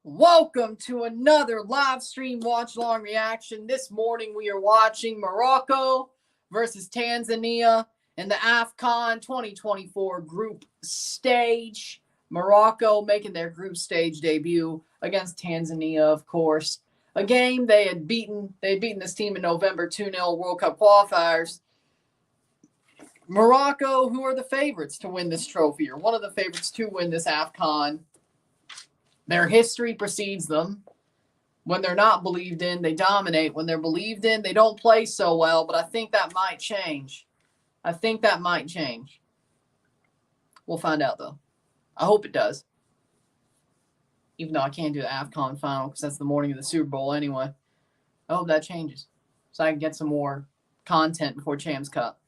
Welcome to another live stream watch along reaction. This morning we are watching Morocco versus Tanzania in the AFCON 2024 group stage. Morocco making their group stage debut against Tanzania, of course. A game they had beaten this team in November 2-0 World Cup qualifiers. Morocco, who are the favorites to win this trophy, or one of the favorites to win this AFCON. Their history precedes them. When they're not believed in, they dominate. When they're believed in, they don't play so well, but I think that might change. We'll find out, though. I hope it does. Even though I can't do the AFCON final because that's the morning of the Super Bowl anyway. I hope that changes so I can get some more content before Champs Cup.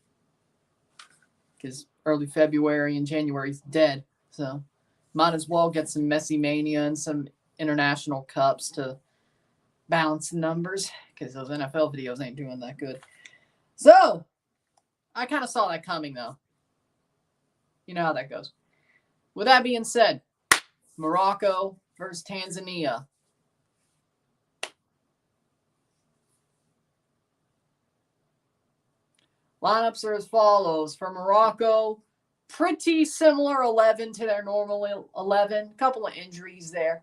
Because early February and January is dead, so might as well get some Messi Mania and some international cups to balance the numbers because those NFL videos ain't doing that good. So, I kind of saw that coming, though. You know how that goes. With that being said, Morocco versus Tanzania. Lineups are as follows. For Morocco, pretty similar 11 to their normal 11. A couple of injuries there.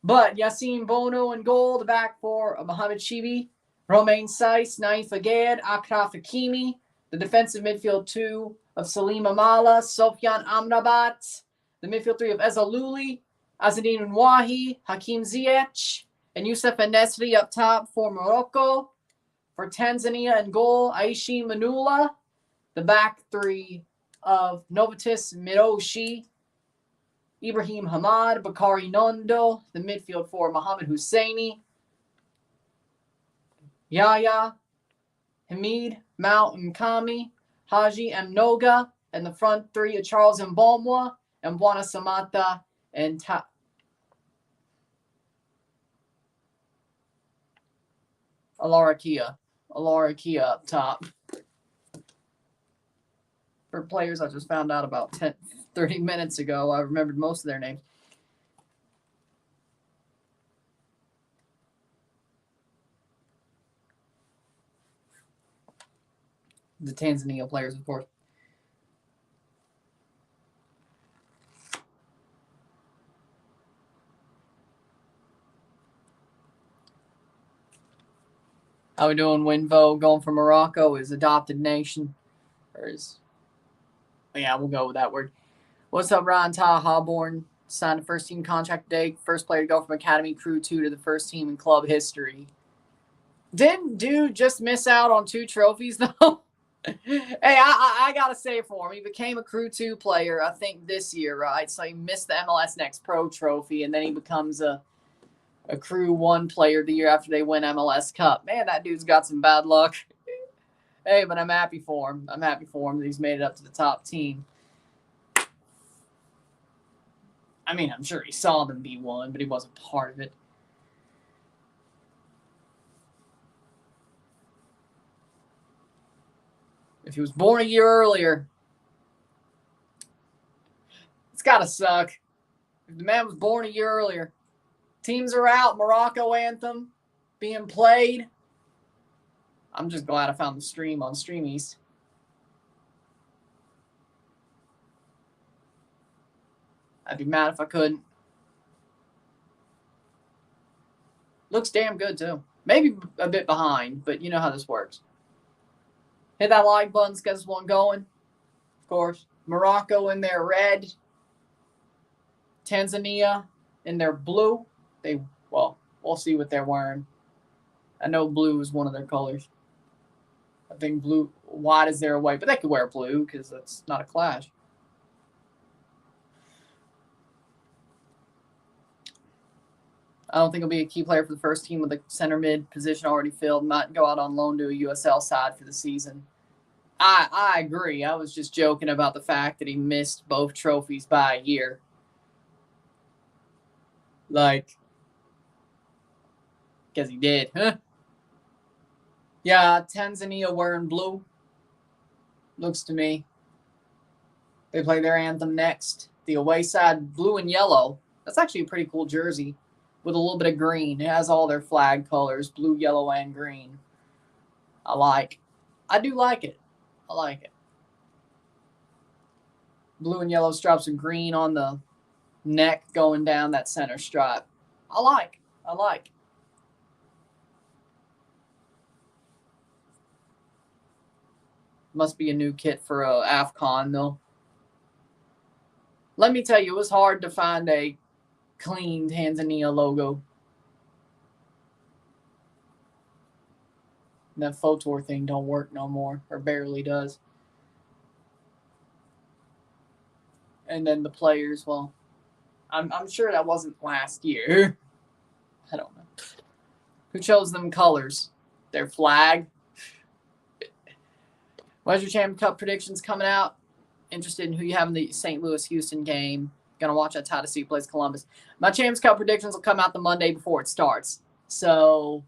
But Yassine Bono in goal. The back four of Mohamed Chibi, Romain Saiss, Naif Aguerd, Akraf Hakimi. The defensive midfield two of Salim Amala, Sofiane Amrabat. The midfield three of Ezalouli, Azzedine Ouahi, Hakim Ziyech, and Youssef En-Nesyri up top for Morocco. For Tanzania in goal, Aishi Manula. The back three of Novatus Miroshi, Ibrahim Hamad, Bakari Nondo. The midfield four, Mohamed Husseini, Yahya, Hamid, Mount Nkami, Haji Mnoga. And the front three of Charles Mbomwa, Mbwana Samata, and Alarakia up top. For players I just found out about 30 minutes ago, I remembered most of their names. The Tanzania players, of course. How we doing, Winvo? Going for Morocco, his adopted nation. Or his... Yeah, we'll go with that word. What's up, Ryan Hawborn? Signed a first-team contract today. First player to go from Academy Crew 2 to the first team in club history. Didn't dude just miss out on 2 trophies, though? Hey, I got to say for him, he became a Crew 2 player, I think, this year, right? So he missed the MLS Next Pro trophy, and then he becomes a Crew 1 player the year after they win MLS Cup. Man, that dude's got some bad luck. Hey, but I'm happy for him. I'm happy for him that he's made it up to the top team. I mean, I'm sure he saw them be one, but he wasn't part of it. If he was born a year earlier, it's got to suck. If the man was born a year earlier. Teams are out. Morocco anthem being played. I'm just glad I found the stream on Stream East. I'd be mad if I couldn't. Looks damn good, too. Maybe a bit behind, but you know how this works. Hit that like button, get this one going. Of course, Morocco in their red. Tanzania in their blue. Well, we'll see what they're wearing. I know blue is one of their colors. I think blue, white is their away, but they could wear blue because that's not a clash. I don't think he'll be a key player for the first team with the center mid position already filled. Might go out on loan to a USL side for the season. I agree. I was just joking about the fact that he missed both trophies by a year. Like, because he did. Huh? Yeah, Tanzania wearing blue. Looks to me. They play their anthem next. The away side, blue and yellow. That's actually a pretty cool jersey. with a little bit of green. It has all their flag colors, blue, yellow, and green. I do like it. I like it. Blue and yellow stripes with green on the neck going down that center stripe. I like. Must be a new kit for AFCON though. Let me tell you, it was hard to find a clean Tanzania logo. That Photor thing don't work no more, or barely does. And then the players, well, I'm sure that wasn't last year. I don't know. Who chose them colors? Their flag? When's your Champions Cup predictions coming out? Interested in who you have in the St. Louis-Houston game. Gonna watch that tie to see who plays Columbus. My Champions Cup predictions will come out the Monday before it starts. So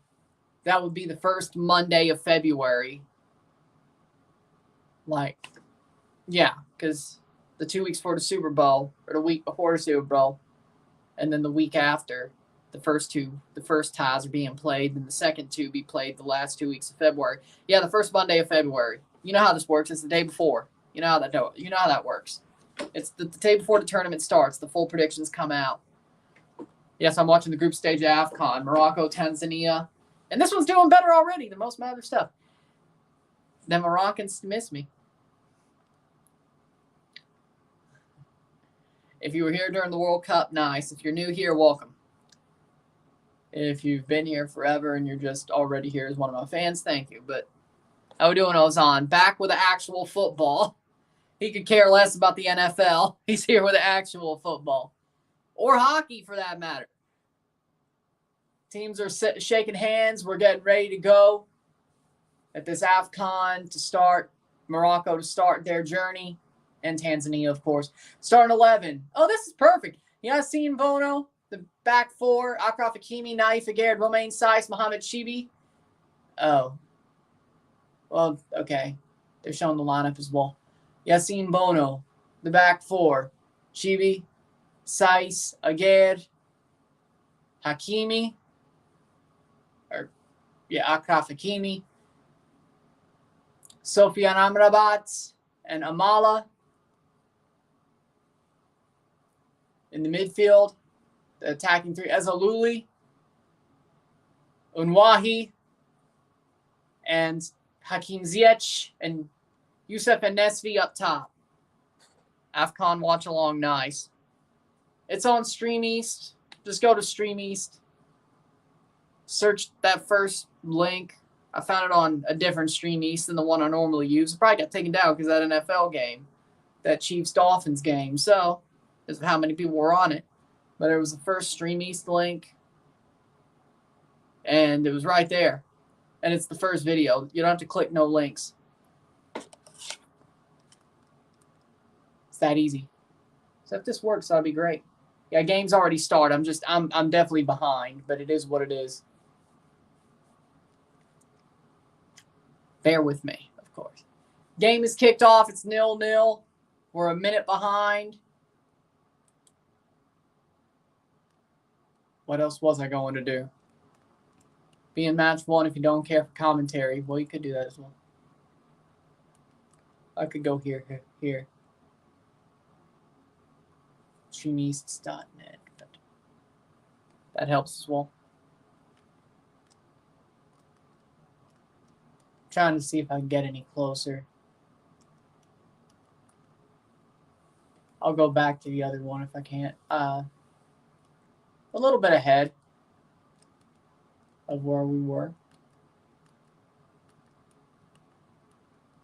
that would be the first Monday of February. Yeah, because the 2 weeks before the Super Bowl, or the week before the Super Bowl, and then the week after, the first ties are being played, and the second two be played the last 2 weeks of February. Yeah, the first Monday of February. You know how this works. It's the day before. You know how that works. It's the day before the tournament starts. The full predictions come out. Yes, I'm watching the group stage of AFCON. Morocco, Tanzania. And this one's doing better already than most of my other stuff. The Moroccans miss me. If you were here during the World Cup, nice. If you're new here, welcome. If you've been here forever and you're just already here as one of my fans, thank you. But how we doing, Ozan? Back with the actual football. He could care less about the NFL. He's here with the actual football. Or hockey, for that matter. Teams are shaking hands. We're getting ready to go at this AFCON to start. Morocco to start their journey. And Tanzania, of course. Starting 11. Oh, this is perfect. Yassine Bono, the back four. Akraf Hakimi, Naif Aguerd, Romain Saiss, Mohamed Chibi. Oh. Well, okay. They're showing the lineup as well. Yassine Bono, the back four. Chibi, Saiss, Aguerd, Hakimi. Akraf Hakimi. Sofiane Amrabat and Amala. In the midfield, the attacking three, Ezaluli, Unwahi, and Hakim Ziyech, and Youssef Enesvi up top. AFCON Watchalong, nice. It's on Stream East. Just go to Stream East. Search that first link. I found it on a different Stream East than the one I normally use. It probably got taken down because of that NFL game, that Chiefs-Dolphins game. So, because of how many people were on it. But it was the first Stream East link. And it was right there. And it's the first video. You don't have to click no links. It's that easy. So if this works, that'll be great. Yeah, game's already started. I'm definitely behind, but it is what it is. Bear with me, of course. Game is kicked off. It's 0-0. We're a minute behind. What else was I going to do? Be in match one if you don't care for commentary. Well, you could do that as well. I could go here. Streameasts.net. That helps as well. Trying to see if I can get any closer. I'll go back to the other one if I can't. A little bit ahead of where we were.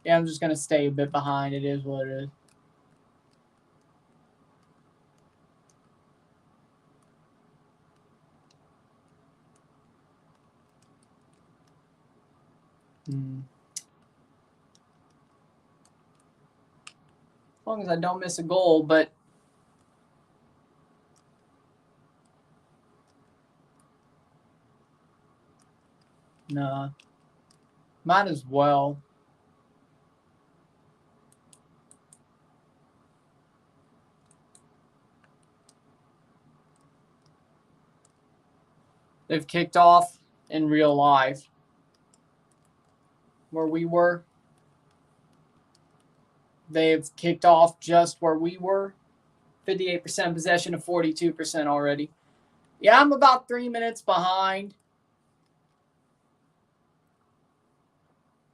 Yeah, I'm just going to stay a bit behind. It is what it is. As long as I don't miss a goal, but nah, might as well. They've kicked off in real life where we were. They've kicked off just where we were. 58% possession to 42% already. Yeah, I'm about 3 minutes behind.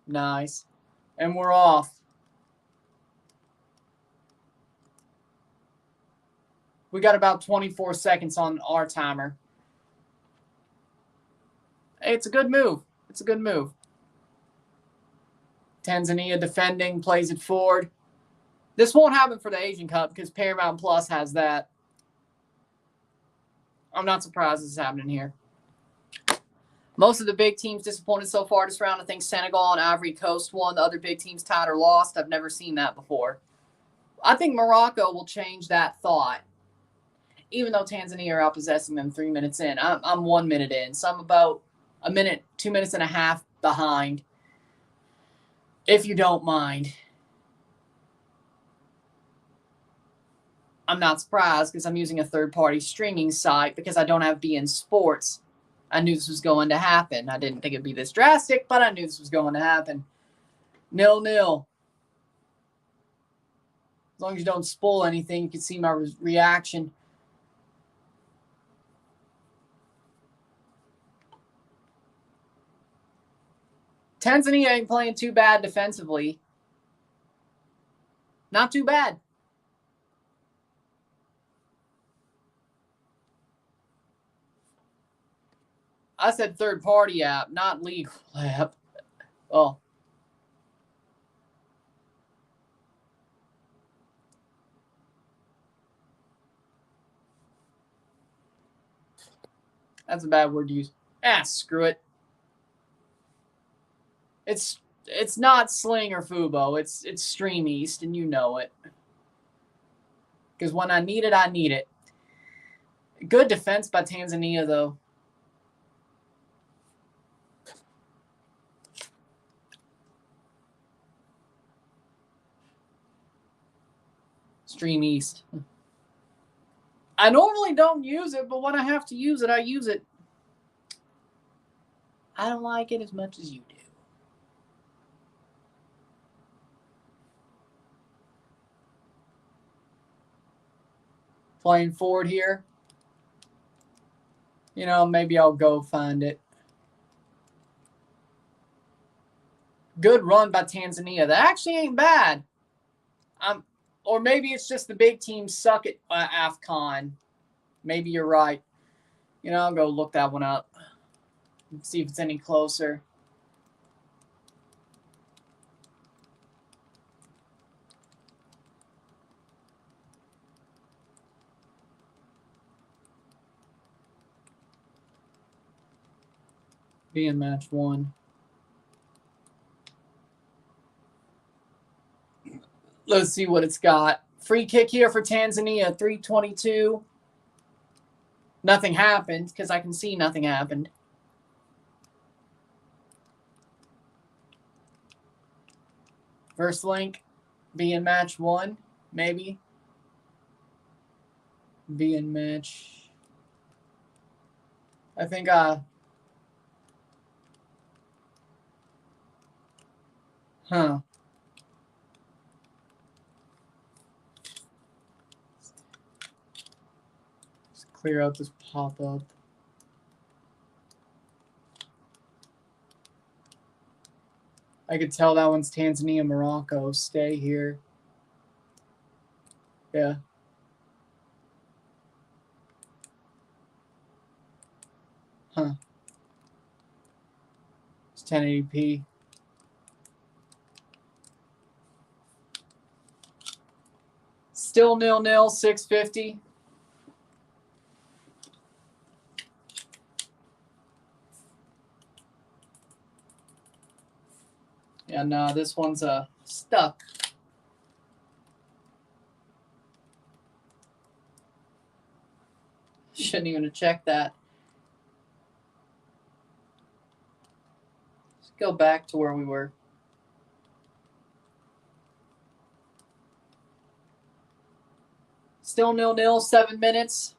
Nice. And we're off. We got about 24 seconds on our timer. Hey, it's a good move. It's a good move. Tanzania defending, plays it forward. This won't happen for the Asian Cup because Paramount Plus has that. I'm not surprised this is happening here. Most of the big teams disappointed so far this round. I think Senegal and Ivory Coast won. The other big teams tied or lost. I've never seen that before. I think Morocco will change that thought. Even though Tanzania are outpossessing them 3 minutes in. I'm 1 minute in. So I'm about a minute, 2 minutes and a half behind. If you don't mind. I'm not surprised because I'm using a third-party streaming site because I don't have BN Sports. I knew this was going to happen. I didn't think it'd be this drastic, but I knew this was going to happen. 0-0. As long as you don't spoil anything, you can see my reaction. Tanzania ain't playing too bad defensively. Not too bad. I said third-party app, not legal app. Oh. That's a bad word to use. Screw it. It's not Sling or Fubo. It's Stream East, and you know it. Because when I need it, I need it. Good defense by Tanzania, though. Stream East. I normally don't use it, but when I have to use it, I use it. I don't like it as much as you do. Playing forward here. You know, maybe I'll go find it. Good run by Tanzania. That actually ain't bad. Or maybe it's just the big teams suck at AFCON. Maybe you're right. You know, I'll go look that one up. See if it's any closer. Being match 1. Let's see what it's got. Free kick here for Tanzania, 3:22. Nothing happened because I can see nothing happened. First link, being match 1, maybe. Being match. I think Let's clear out this pop-up. I could tell that one's Tanzania, Morocco. Stay here. Yeah. It's 1080p. Still 0-0, 650. Yeah, no, this one's stuck. Shouldn't even have checked that. Let's go back to where we were. Still 0-0, 7 minutes.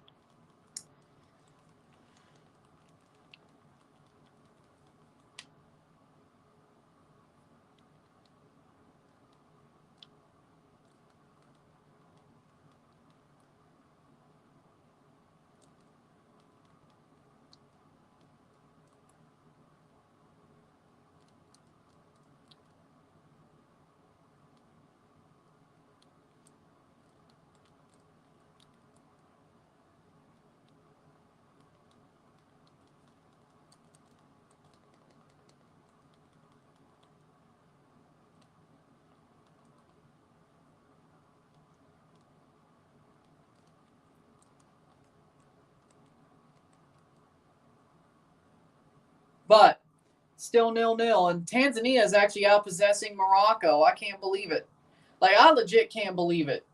But still 0-0. And Tanzania is actually outpossessing Morocco. I can't believe it. Like, I legit can't believe it.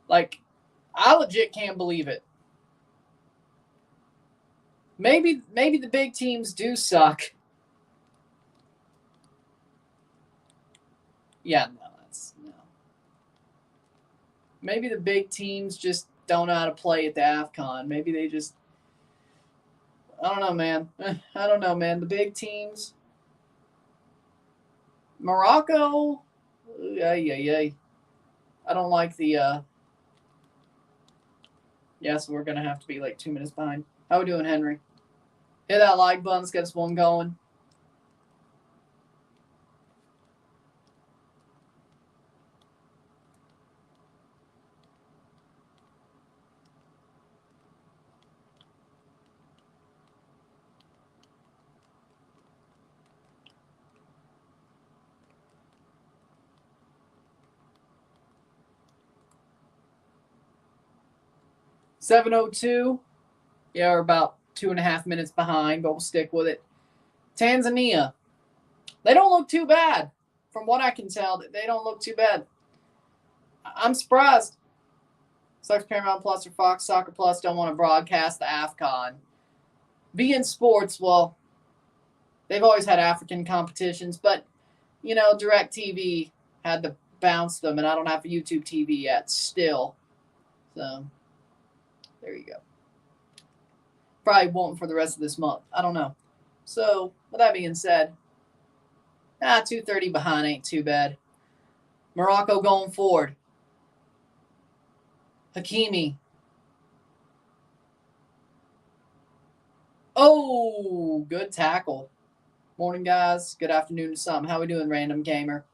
Like, I legit can't believe it. Maybe the big teams do suck. Yeah, no. Maybe the big teams just don't know how to play at the AFCON. Maybe they just, I don't know, man. I don't know, man. The big teams. Morocco, I don't like the, so we're going to have to be like 2 minutes behind. How we doing, Henry? Hit that like button. Let's get this one going. $7:02. Yeah, we're about 2.5 minutes behind, but we'll stick with it. Tanzania. They don't look too bad. From what I can tell, they don't look too bad. I'm surprised. Sucks Paramount Plus or Fox Soccer Plus don't want to broadcast the AFCON. beIN Sports, well, they've always had African competitions, but, you know, DirecTV had to bounce them, and I don't have YouTube TV yet still. So, there you go. Probably won't for the rest of this month. I don't know. So, with that being said, 2:30 behind ain't too bad. Morocco going forward. Hakimi. Oh, good tackle. Morning, guys. Good afternoon to some. How we doing, Random Gamer?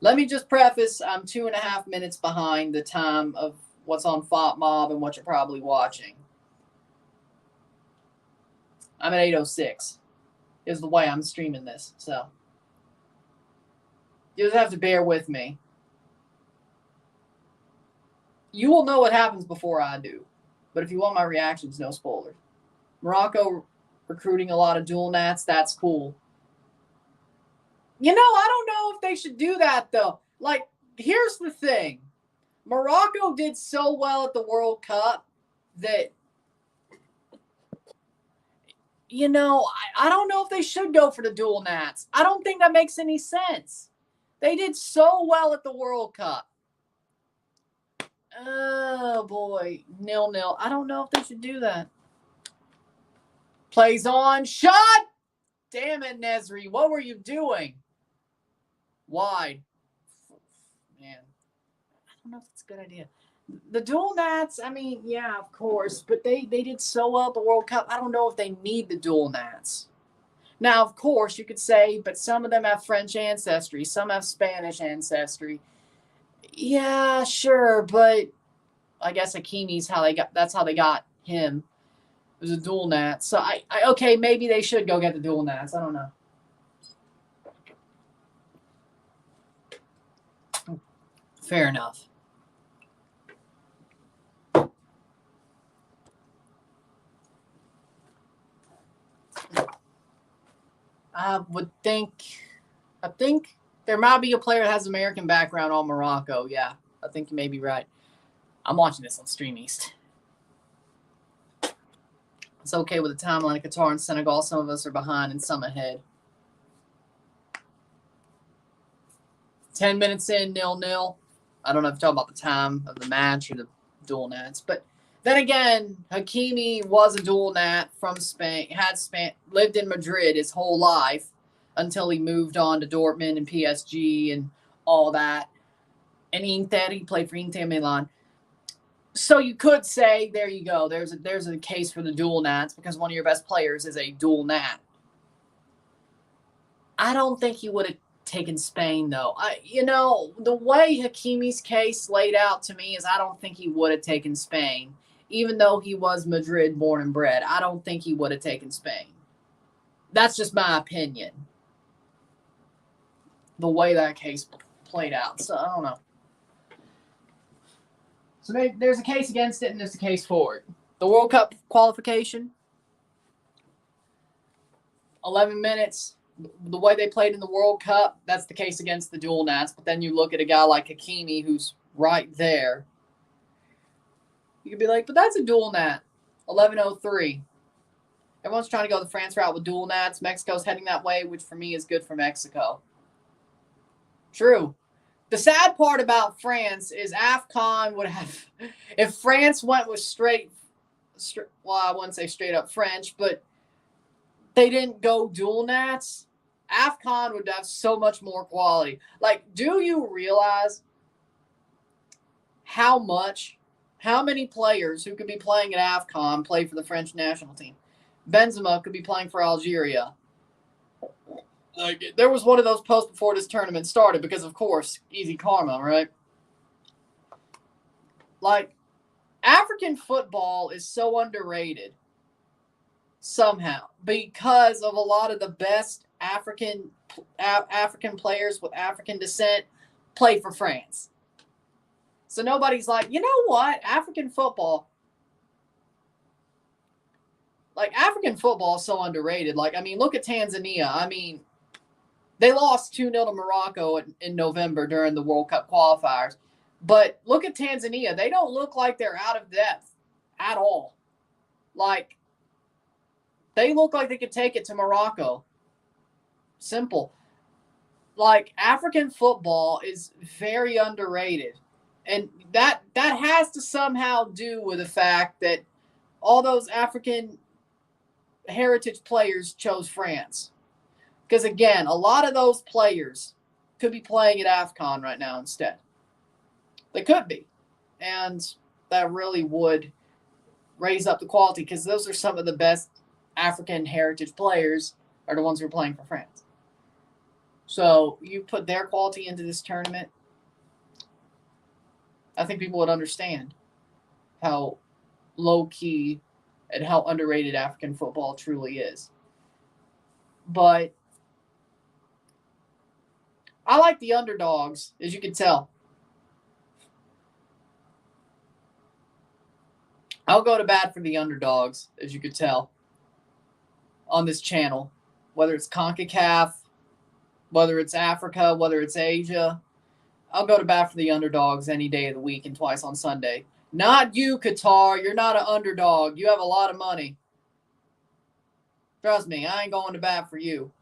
Let me just preface, I'm 2.5 minutes behind the time of what's on FOTMob and what you're probably watching. I'm at 8:06 is the way I'm streaming this, so you just have to bear with me. You will know what happens before I do, but if you want my reactions, no spoilers. Morocco recruiting a lot of dual nats, that's cool. You know, I don't know if they should do that, though. Like, here's the thing. Morocco did so well at the World Cup that, you know, I don't know if they should go for the dual nats. I don't think that makes any sense. They did so well at the World Cup. Oh, boy. 0-0. I don't know if they should do that. Plays on. Shot! Damn it, Nesri. What were you doing? Wide. Man. I don't know if it's a good idea. The dual nats, I mean, yeah, of course. But they did so well at the World Cup. I don't know if they need the dual nats. Now, of course, you could say, but some of them have French ancestry. Some have Spanish ancestry. Yeah, sure, but I guess Hakimi's that's how they got him. It was a dual nat. So okay, maybe they should go get the dual nats. I don't know. Fair enough. I think there might be a player that has American background on Morocco. Yeah, I think you may be right. I'm watching this on Stream East. It's okay with the timeline of Qatar and Senegal. Some of us are behind and some ahead. 10 minutes in, 0-0. I don't know if you're talking about the time of the match or the dual nats. But then again, Hakimi was a dual nat from Spain. Lived in Madrid his whole life until he moved on to Dortmund and PSG and all that. And Inter, he played for Inter Milan. So you could say, there you go. There's a case for the dual nats because one of your best players is a dual nat. I don't think he would have taken Spain, though. The way Hakimi's case laid out to me is I don't think he would have taken Spain. Even though he was Madrid born and bred, I don't think he would have taken Spain. That's just my opinion. The way that case played out. So I don't know. So there's a case against it and there's a case for it. The World Cup qualification, 11 minutes. The way they played in the World Cup, that's the case against the dual nats. But then you look at a guy like Hakimi, who's right there. You could be like, but that's a dual nat. 11:03. Everyone's trying to go the France route with dual nats. Mexico's heading that way, which for me is good for Mexico. True. The sad part about France is AFCON would have, if France went with well, I wouldn't say straight up French, but they didn't go dual nats, AFCON would have so much more quality. Like, do you realize how many players who could be playing at AFCON play for the French national team? Benzema could be playing for Algeria. Like, there was one of those posts before this tournament started because, of course, easy karma, right? Like, African football is so underrated somehow because of a lot of the best African players with African descent play for France. So nobody's like, you know what? African football is so underrated. Like, I mean, look at Tanzania. I mean, they lost 2-0 to Morocco in November during the World Cup qualifiers. But look at Tanzania. They don't look like they're out of depth at all. Like, they look like they could take it to Morocco. Simple. Like, African football is very underrated. And that has to somehow do with the fact that all those African heritage players chose France. Because, again, a lot of those players could be playing at AFCON right now instead. They could be. And that really would raise up the quality because those are some of the best African heritage players are the ones who are playing for France. So you put their quality into this tournament, I think people would understand how low-key and how underrated African football truly is. But I like the underdogs, as you can tell. I'll go to bat for the underdogs, as you could tell, on this channel. Whether it's CONCACAF, whether it's Africa, whether it's Asia, I'll go to bat for the underdogs any day of the week and twice on Sunday. Not you, Qatar. You're not an underdog. You have a lot of money. Trust me, I ain't going to bat for you.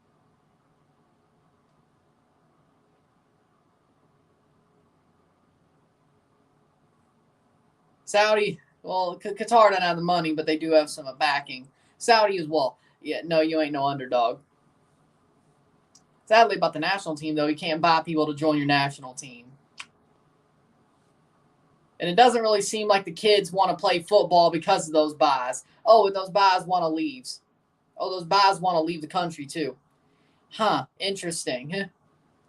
Saudi, well, Qatar doesn't have the money, but they do have some backing. Saudi as well. Yeah, no, you ain't no underdog. Sadly, about the national team, though, you can't buy people to join your national team. And it doesn't really seem like the kids want to play football because of those buys. Oh, and those buys want to leave. Oh, those buys want to leave the country, too. Huh, interesting.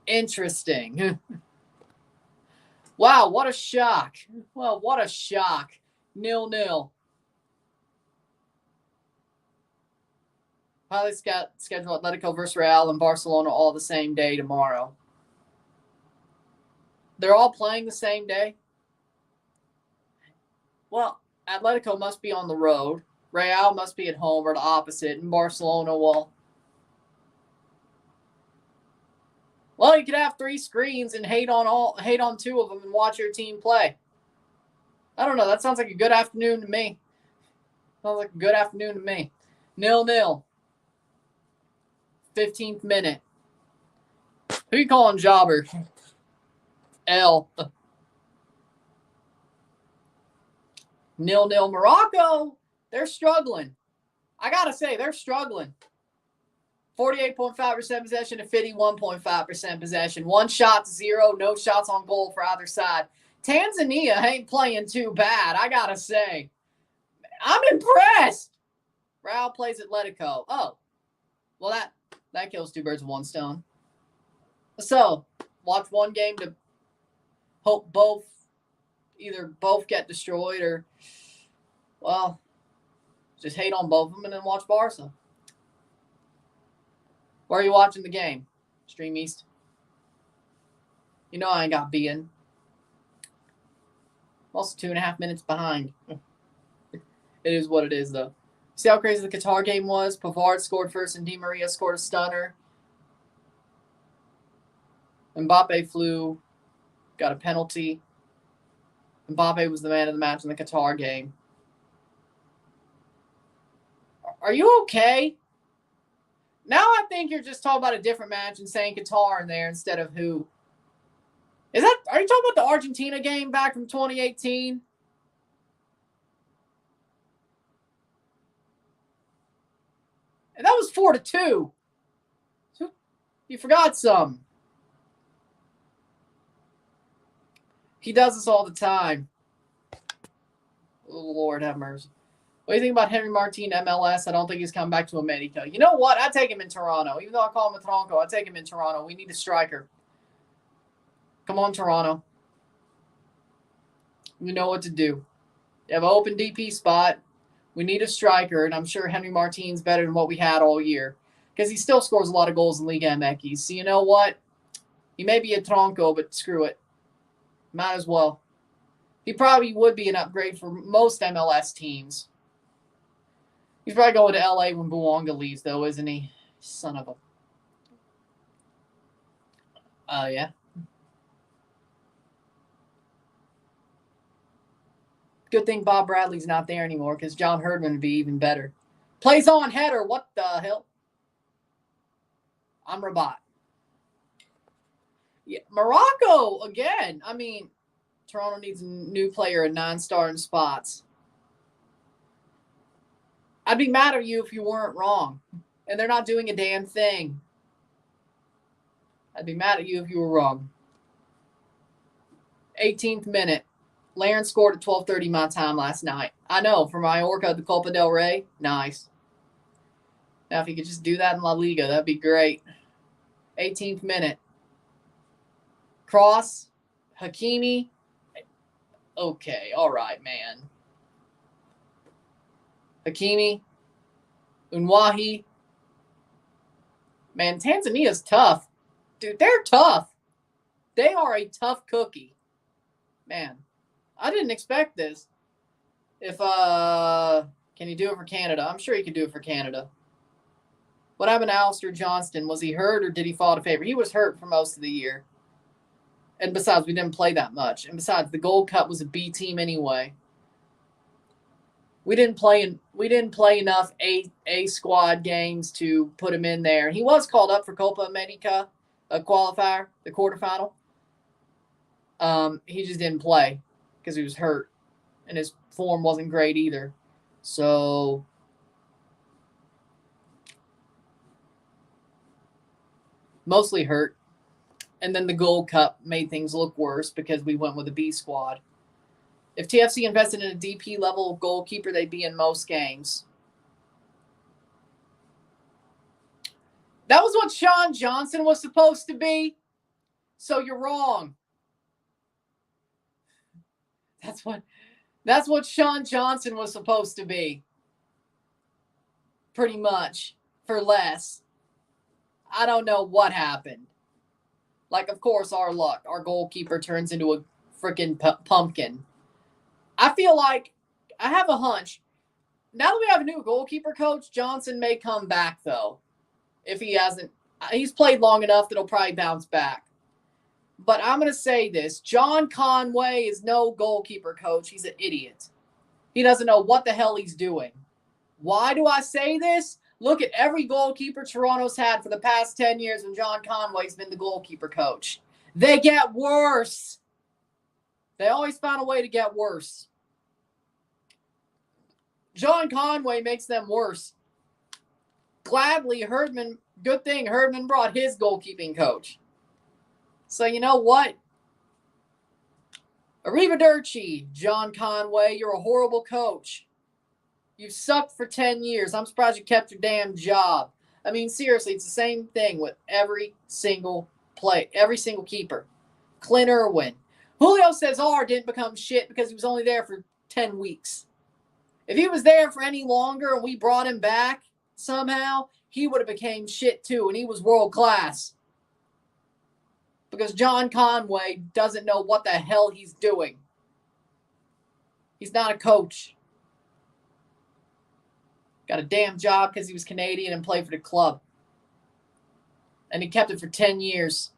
Interesting. Wow, what a shock. Well, what a shock. 0-0. Highly scheduled Atletico versus Real and Barcelona all the same day tomorrow. They're all playing the same day? Well, Atletico must be on the road. Real must be at home or the opposite. And Barcelona, well, you could have 3 screens and hate on 2 of them and watch your team play. I don't know. That sounds like a good afternoon to me. 0-0. 15th minute. Who you calling jobber? L. 0-0 Morocco. They're struggling. I got to say, they're struggling. 48.5% possession to 51.5% possession. 1 shot to 0. No shots on goal for either side. Tanzania ain't playing too bad, I got to say. I'm impressed. Real plays Atletico. Oh, well, that kills 2 birds with 1 stone. So, watch one game to hope both get destroyed or, well, just hate on both of them and then watch Barca. Where are you watching the game? Stream East. You know I ain't got being. I'm also 2.5 minutes behind. It is what it is, though. See how crazy the Qatar game was? Pavard scored first and Di Maria scored a stunner. Mbappe flew, got a penalty. Mbappe was the man of the match in the Qatar game. Are you okay? Now I think you're just talking about a different match and saying Qatar in there instead of who. Are you talking about the Argentina game back from 2018? And that was 4-2. You forgot some. He does this all the time. Oh, Lord have mercy. What do you think about Henry Martin, MLS? I don't think he's coming back to America. You know what? I'd take him in Toronto. Even though I call him a Tronco, I'd take him in Toronto. We need a striker. Come on, Toronto. We know what to do. You have an open DP spot. We need a striker, and I'm sure Henry Martin's better than what we had all year because he still scores a lot of goals in Liga MX. So you know what? He may be a Tronco, but screw it. Might as well. He probably would be an upgrade for most MLS teams. He's probably going to LA when Buonga leaves, though, isn't he? Son of a... Oh, yeah. Good thing Bob Bradley's not there anymore because John Herdman would be even better. Plays on header. What the hell? I'm Rabat. Yeah, Morocco, again. I mean, Toronto needs a new player in non-starting spots. I'd be mad at you if you weren't wrong. And they're not doing a damn thing. I'd be mad at you if you were wrong. 18th minute. Laren scored at 12:30 my time last night. I know, for Mallorca, the Copa del Rey. Nice. Now, if he could just do that in La Liga, that'd be great. 18th minute. Cross. Hakimi. Okay, all right, man. Hakimi. Unwahi. Man, Tanzania's tough. Dude, they're tough. They are a tough cookie. Man, I didn't expect this. Can you do it for Canada? I'm sure he could do it for Canada. What happened to Alistair Johnston? Was he hurt or did he fall to favor? He was hurt for most of the year. And besides, we didn't play that much. And besides, the Gold Cup was a B team anyway. We didn't play enough A squad games to put him in there. He was called up for Copa America, a qualifier, the quarterfinal. He just didn't play because he was hurt, and his form wasn't great either. So mostly hurt. And then the Gold Cup made things look worse because we went with a B squad. If TFC invested in a DP level goalkeeper, they'd be in most games. That was what Sean Johnson was supposed to be. So you're wrong. That's what Sean Johnson was supposed to be. Pretty much. For less. I don't know what happened. Like, of course, our luck. Our goalkeeper turns into a freaking pumpkin. I feel like, I have a hunch. Now that we have a new goalkeeper coach, Johnson may come back, though. If he hasn't. He's played long enough that he'll probably bounce back. But I'm going to say this. John Conway is no goalkeeper coach. He's an idiot. He doesn't know what the hell he's doing. Why do I say this? Look at every goalkeeper Toronto's had for the past 10 years when John Conway's been the goalkeeper coach. They get worse. They always found a way to get worse. John Conway makes them worse. Gladly, good thing Herdman brought his goalkeeping coach. So you know what? Arrivederci, John Conway. You're a horrible coach. You've sucked for 10 years. I'm surprised you kept your damn job. I mean, seriously, it's the same thing with every single keeper. Clint Irwin. Julio Cesar didn't become shit because he was only there for 10 weeks. If he was there for any longer and we brought him back somehow, he would have became shit too, and he was world class. Because John Conway doesn't know what the hell he's doing. He's not a coach. Got a damn job because he was Canadian and played for the club. And he kept it for 10 years.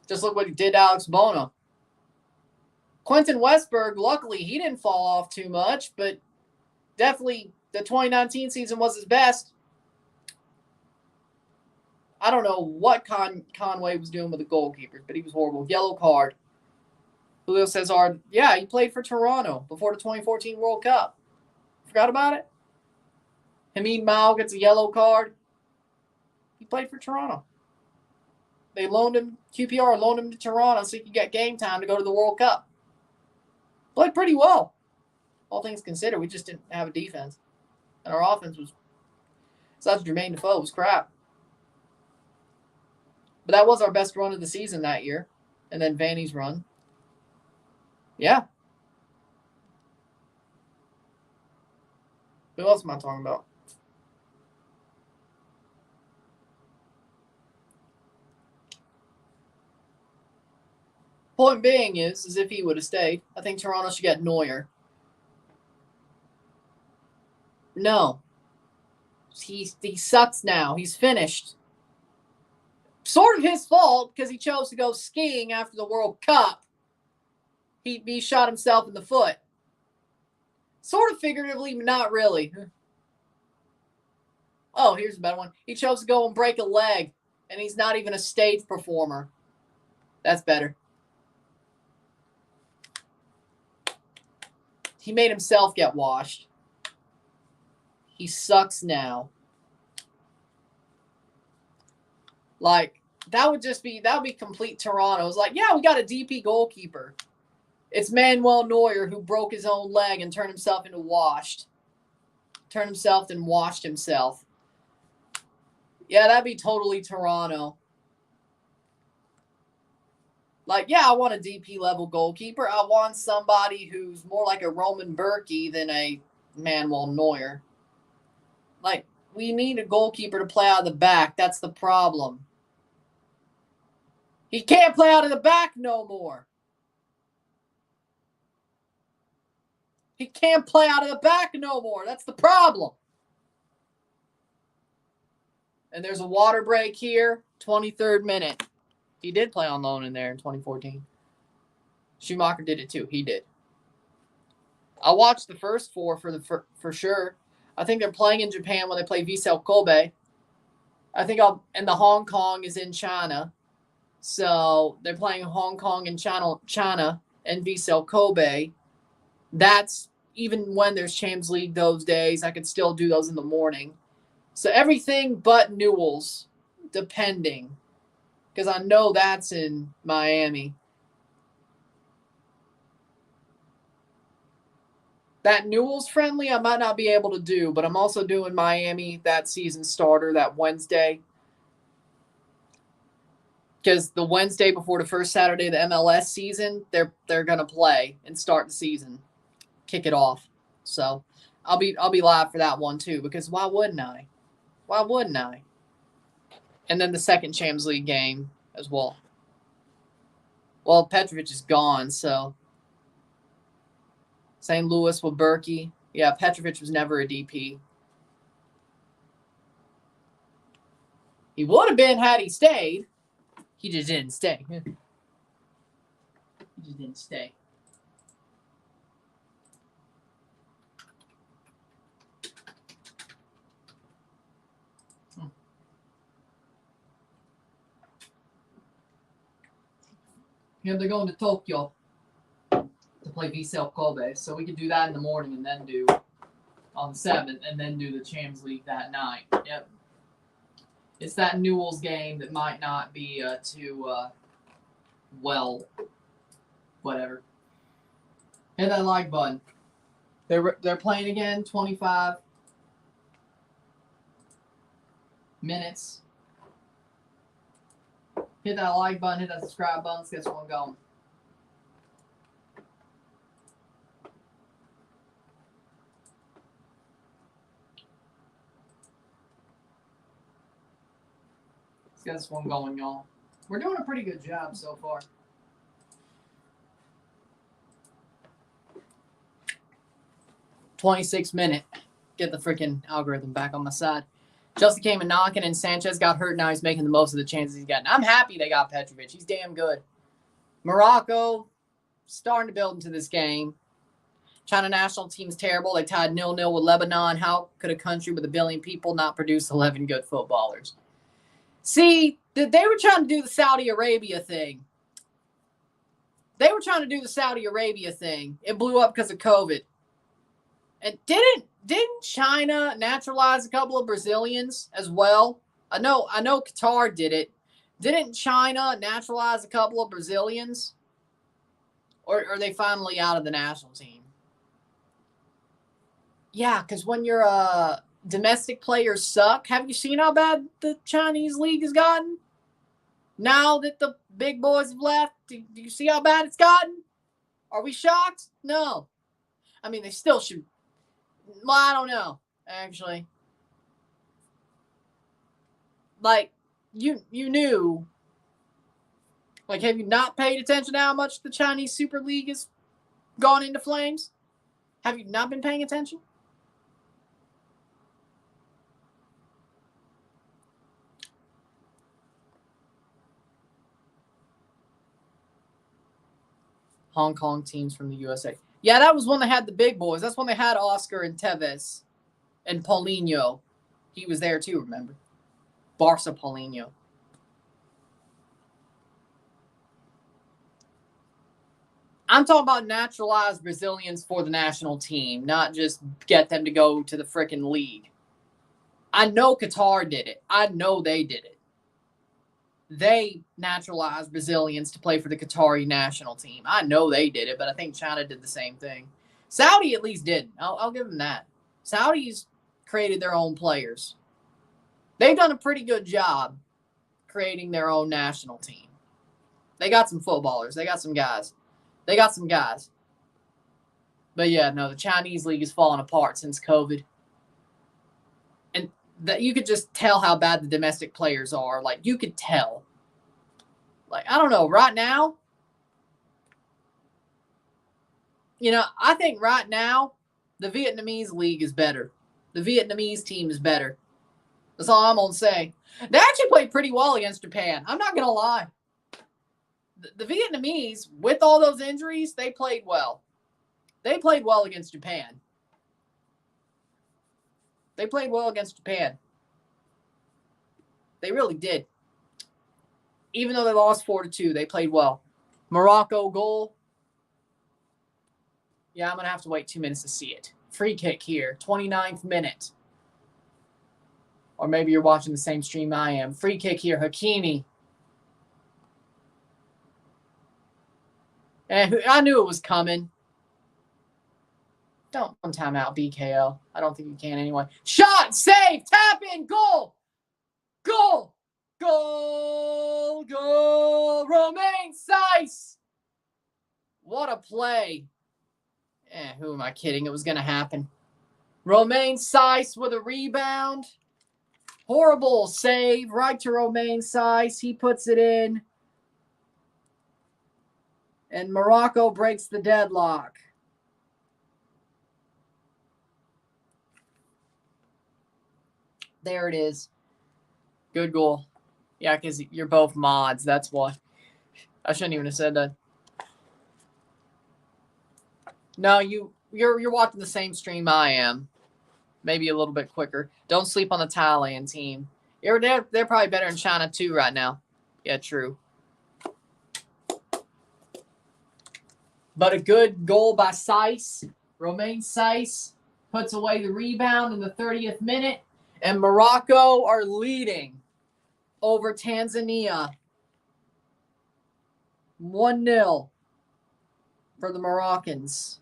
Just look what he did to Alex Bono. Quentin Westberg, luckily, he didn't fall off too much, but definitely the 2019 season was his best. I don't know what Conway was doing with the goalkeepers, but he was horrible. Yellow card. Julio Cesar, yeah, he played for Toronto before the 2014 World Cup. Forgot about it? Hamid Mao gets a yellow card. He played for Toronto. They loaned him, QPR loaned him to Toronto so he could get game time to go to the World Cup. Played pretty well. All things considered, we just didn't have a defense. And our offense was, besides Jermaine Defoe, was crap. But that was our best run of the season that year. And then Vanny's run. Yeah. Who else am I talking about? Point being is if he would have stayed, I think Toronto should get Neuer. No. He sucks now. He's finished. Sort of his fault because he chose to go skiing after the World Cup. He shot himself in the foot. Sort of figuratively, but not really. Oh, here's a better one. He chose to go and break a leg, and he's not even a stage performer. That's better. He made himself get washed. He sucks now. Like, that would be complete Toronto. It's like, yeah, we got a DP goalkeeper. It's Manuel Neuer who broke his own leg and turned himself into washed. Turned himself and washed himself. Yeah, that'd be totally Toronto. Like, yeah, I want a DP level goalkeeper. I want somebody who's more like a Roman Berkey than a Manuel Neuer. Like, we need a goalkeeper to play out of the back. That's the problem. He can't play out of the back no more. He can't play out of the back no more. That's the problem. And there's a water break here, 23rd minute. He did play on loan in there in 2014. Schumacher did it too. He did. I watched the first four for sure. I think they're playing in Japan when they play Vissel Kobe. I think and the Hong Kong is in China. So they're playing Hong Kong and China and Vissel Kobe. That's even when there's Champions League those days, I could still do those in the morning. So everything but Newell's, depending. Because I know that's in Miami. That Newell's friendly I might not be able to do, but I'm also doing Miami, that season starter, that Wednesday. Because the Wednesday before the first Saturday of the MLS season, they're going to play and start the season. Kick it off. So I'll be live for that one too, because why wouldn't I? Why wouldn't I? And then the second Champions League game as well. Well, Petrovic is gone, so St. Louis with Berkey. Yeah, Petrovic was never a DP. He would have been had he stayed. He just didn't stay. He just didn't stay. Yeah, they're going to Tokyo to play Vissel Kobe, so we could do that in the morning and then do on the 7th and then do the Champions League that night. Yep. It's that Newell's game that might not be too well, whatever. Hit that like button. They're playing again, 25 minutes. Hit that like button, hit that subscribe button. Let's get this one going. Let's get this one going, y'all. We're doing a pretty good job so far. '26 minute. Get the freaking algorithm back on my side. Chelsea came and knocking, and Sanchez got hurt. Now he's making the most of the chances he's gotten. I'm happy they got Petrovic. He's damn good. Morocco starting to build into this game. China national team's terrible. They tied 0-0 with Lebanon. How could a country with 1 billion people not produce 11 good footballers? See, they were trying to do the Saudi Arabia thing. They were trying to do the Saudi Arabia thing. It blew up because of COVID. And didn't China naturalize a couple of Brazilians as well? I know Qatar did it. Didn't China naturalize a couple of Brazilians? Or are they finally out of the national team? Yeah, because when your domestic players suck, have you seen how bad the Chinese league has gotten? Now that the big boys have left, do you see how bad it's gotten? Are we shocked? No. I mean, they still should. Well, I don't know, actually. Like, you knew. Like, have you not paid attention to how much the Chinese Super League has gone into flames? Have you not been paying attention? Hong Kong teams from the USA. Yeah, that was when they had the big boys. That's when they had Oscar and Tevez and Paulinho. He was there too, remember? Barca Paulinho. I'm talking about naturalized Brazilians for the national team, not just get them to go to the frickin' league. I know Qatar did it. I know they did it. They naturalized Brazilians to play for the Qatari national team. I know they did it, but I think China did the same thing. Saudi at least didn't. I'll give them that. Saudis created their own players. They've done a pretty good job creating their own national team. They got some footballers. They got some guys. But yeah, no, the Chinese league has fallen apart since COVID. And that you could just tell how bad the domestic players are. Like, you could tell. Like, I don't know, right now, I think right now, the Vietnamese league is better. The Vietnamese team is better. That's all I'm going to say. They actually played pretty well against Japan. I'm not going to lie. The Vietnamese, with all those injuries, they played well. They played well against Japan. They played well against Japan. They really did. Even though they lost 4-2, they played well. Morocco goal. Yeah, I'm going to have to wait 2 minutes to see it. Free kick here, 29th minute. Or maybe you're watching the same stream I am. Free kick here, Hakimi. And I knew it was coming. Don't time out, BKL. I don't think you can anyway. Shot, save, tap in, goal. Goal. Goal. Goal. Romain Saiss. What a play. Who am I kidding? It was going to happen. Romain Saiss with a rebound. Horrible save. Right to Romain Saiss. He puts it in. And Morocco breaks the deadlock. There it is. Good goal. Yeah, because you're both mods. That's why. I shouldn't even have said that. No, you're watching the same stream I am. Maybe a little bit quicker. Don't sleep on the Thailand team. They're probably better in China too right now. Yeah, true. But a good goal by Saiss. Romain Saiss puts away the rebound in the 30th minute. And Morocco are leading over Tanzania. 1-0 for the Moroccans.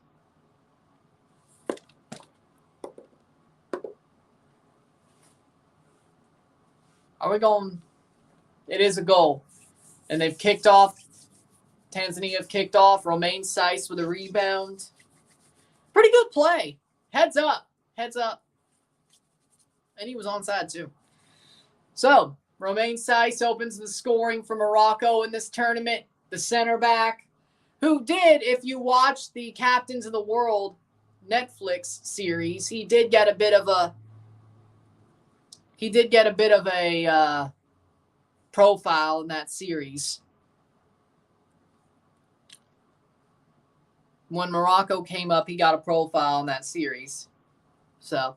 Are we going? It is a goal. And they've kicked off. Tanzania have kicked off. Romain Saiss with a rebound. Pretty good play. Heads up. Heads up. And he was onside too. So, Romain Saiss opens the scoring for Morocco in this tournament. The center back, who did, if you watch the Captains of the World Netflix series, he did get a bit of a profile in that series. When Morocco came up, he got a profile in that series. So,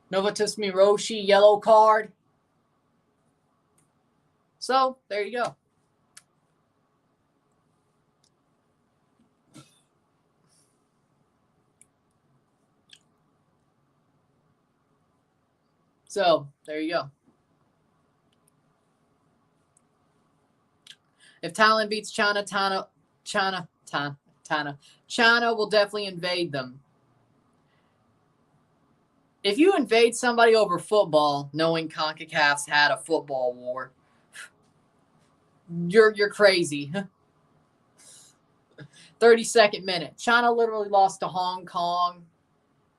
Novatus Miroshi, yellow card. So, there you go. So, there you go. If Thailand beats China, China will definitely invade them. If you invade somebody over football, knowing CONCACAF's had a football war, you're crazy. 32nd minute. China literally lost to Hong Kong.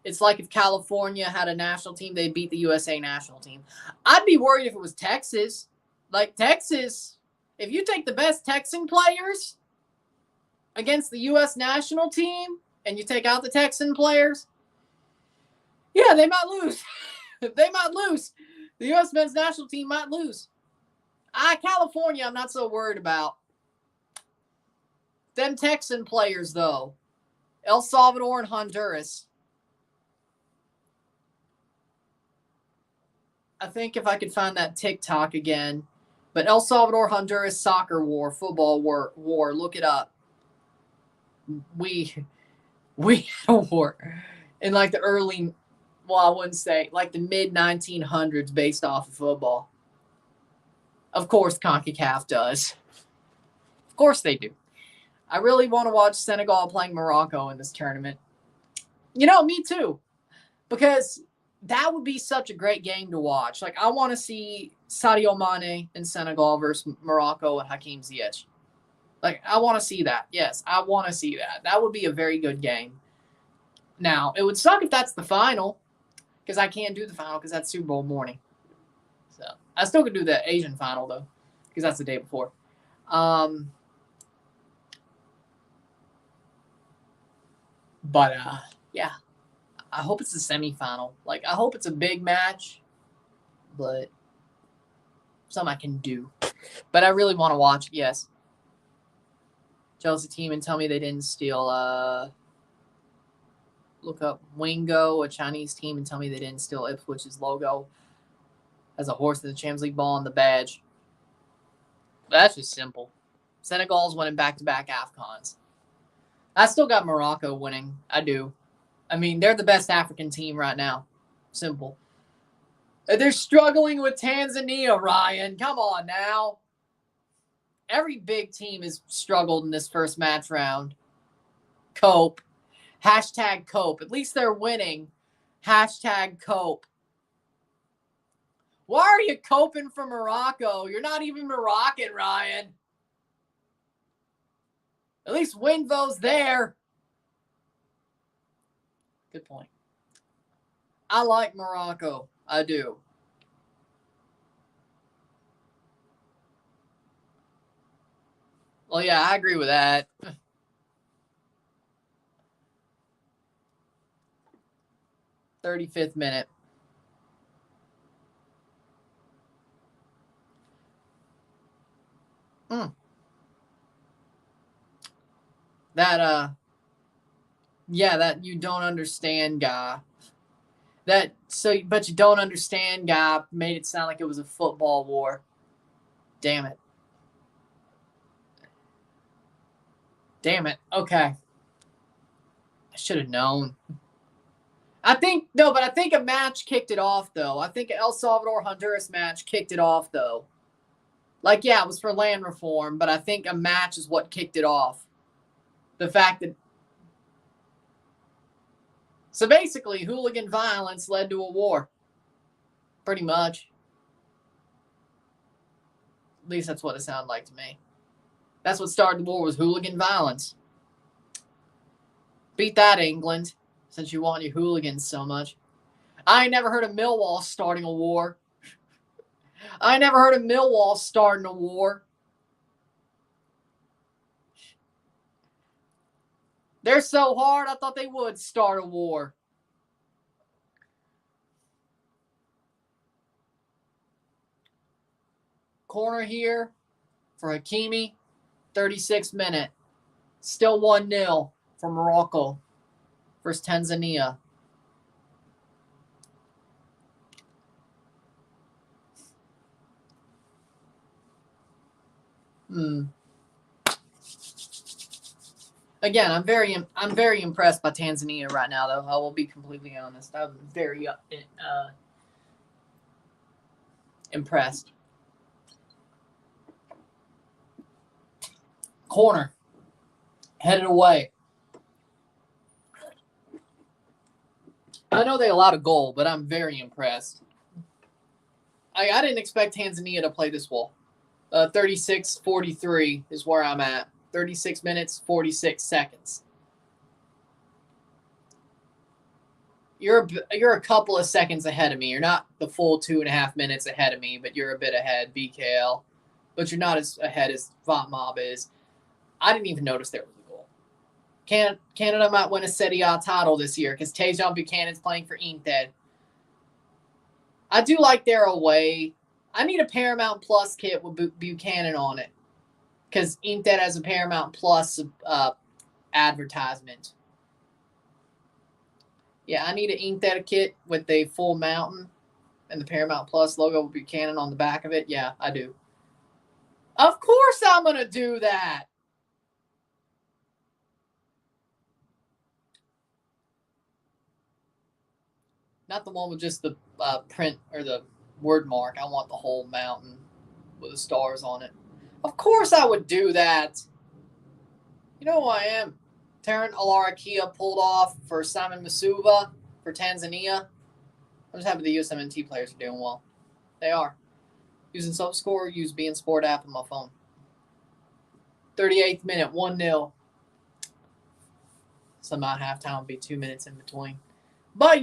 It's like if California had a national team, they'd beat the USA national team. I'd be worried if it was Texas. Like Texas, if you take the best Texan players against the U.S. national team and you take out the Texan players, yeah, they might lose. They might lose. The U.S. men's national team might lose. California, I'm not so worried about. Them Texan players, though. El Salvador and Honduras. I think if I could find that TikTok again. But El Salvador, Honduras soccer war, football war. Look it up. We had a war in like the early, well, I wouldn't say, like the mid-1900s based off of football. Of course, CONCACAF does. Of course they do. I really want to watch Senegal playing Morocco in this tournament. You know, me too. Because that would be such a great game to watch. Like, I want to see Sadio Mane in Senegal versus Morocco and Hakim Ziyech. Like, I want to see that. Yes, I want to see that. That would be a very good game. Now, it would suck if that's the final, because I can't do the final because that's Super Bowl morning. So, I still could do the Asian final, though, because that's the day before. But, yeah. I hope it's the semifinal. Like, I hope it's a big match, but something I can do. But I really want to watch it, yes. Chelsea team and tell me they didn't steal, look up Wingo, a Chinese team, and tell me they didn't steal Ipswich's logo as a horse in the Champions League ball on the badge. That's just simple. Senegal's winning back-to-back AFCONs. I still got Morocco winning. I do. I mean, they're the best African team right now. Simple. They're struggling with Tanzania, Ryan. Come on now. Every big team has struggled in this first match round. Cope. Hashtag cope. At least they're winning. Hashtag cope. Why are you coping for Morocco? You're not even Moroccan, Ryan. At least Winvo's there. Good point. I like Morocco. I do. Well, yeah, I agree with that. 35th minute. That you don't understand guy. But you don't understand guy made it sound like it was a football war. Damn it. Okay. I should have known. I think a match kicked it off, though. I think an El Salvador-Honduras match kicked it off, though. Like, yeah, it was for land reform, but I think a match is what kicked it off. The fact that... So basically, hooligan violence led to a war. Pretty much. At least that's what it sounded like to me. That's what started the war, was hooligan violence. Beat that, England, since you want your hooligans so much. I ain't never heard of Millwall starting a war. I never heard of Millwall starting a war. They're so hard, I thought they would start a war. Corner here for Hakimi, 36th minute. Still 1-0 for Morocco versus Tanzania. Again, I'm very impressed by Tanzania right now, though. I will be completely honest. I'm very impressed. Corner. Headed away. I know they allowed a goal, but I'm very impressed. I didn't expect Tanzania to play this well. 36-43 is where I'm at. 36 minutes, 46 seconds. You're a couple of seconds ahead of me. You're not the full 2.5 minutes ahead of me, but you're a bit ahead, BKL. But you're not as ahead as Votmob is. I didn't even notice there was a goal. Canada might win a Serie A title this year because Tajon Buchanan's playing for Inter. I do like their away. I need a Paramount Plus kit with Buchanan on it because Inter has a Paramount Plus advertisement. Yeah, I need an Inter kit with the full mountain and the Paramount Plus logo with Buchanan on the back of it. Yeah, I do. Of course I'm going to do that. Not the one with just the print or the word mark. I want the whole mountain with the stars on it. Of course I would do that. You know who I am. Tarrant Alarakia pulled off for Simon Masuva for Tanzania. I'm just happy the USMNT players are doing well. They are. Using SoapScore, use beIN Sport app on my phone. 38th minute, 1-0. Somehow halftime will be 2 minutes in between. But,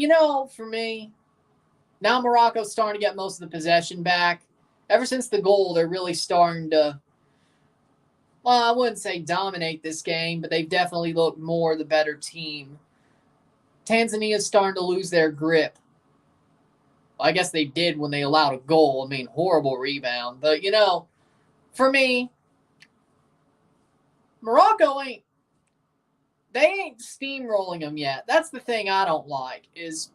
for me, now Morocco's starting to get most of the possession back. Ever since the goal, they're really starting to, well, I wouldn't say dominate this game, but they've definitely looked more the better team. Tanzania's starting to lose their grip. Well, I guess they did when they allowed a goal. I mean, horrible rebound. But, for me, Morocco ain't steamrolling them yet. That's the thing I don't like is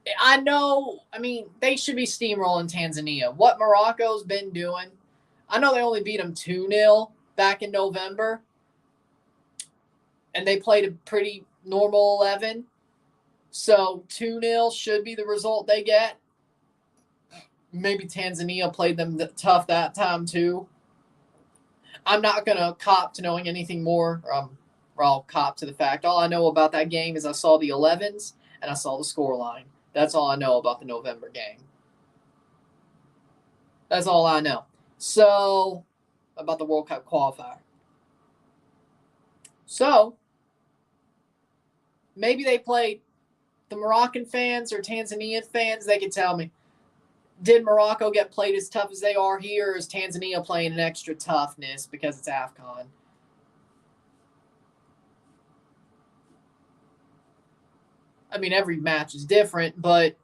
they should be steamrolling Tanzania. What Morocco's been doing, I know they only beat them 2-0 back in November, and they played a pretty normal 11. So 2-0 should be the result they get. Maybe Tanzania played them tough that time too. I'm not going to cop to knowing anything more, or I'll cop to the fact. All I know about that game is I saw the 11s and I saw the scoreline. That's all I know about the November game. That's all I know. So, about the World Cup qualifier. So, maybe they played the Moroccan fans or Tanzanian fans. They could tell me, did Morocco get played as tough as they are here, or is Tanzania playing an extra toughness because it's AFCON? I mean, every match is different, but,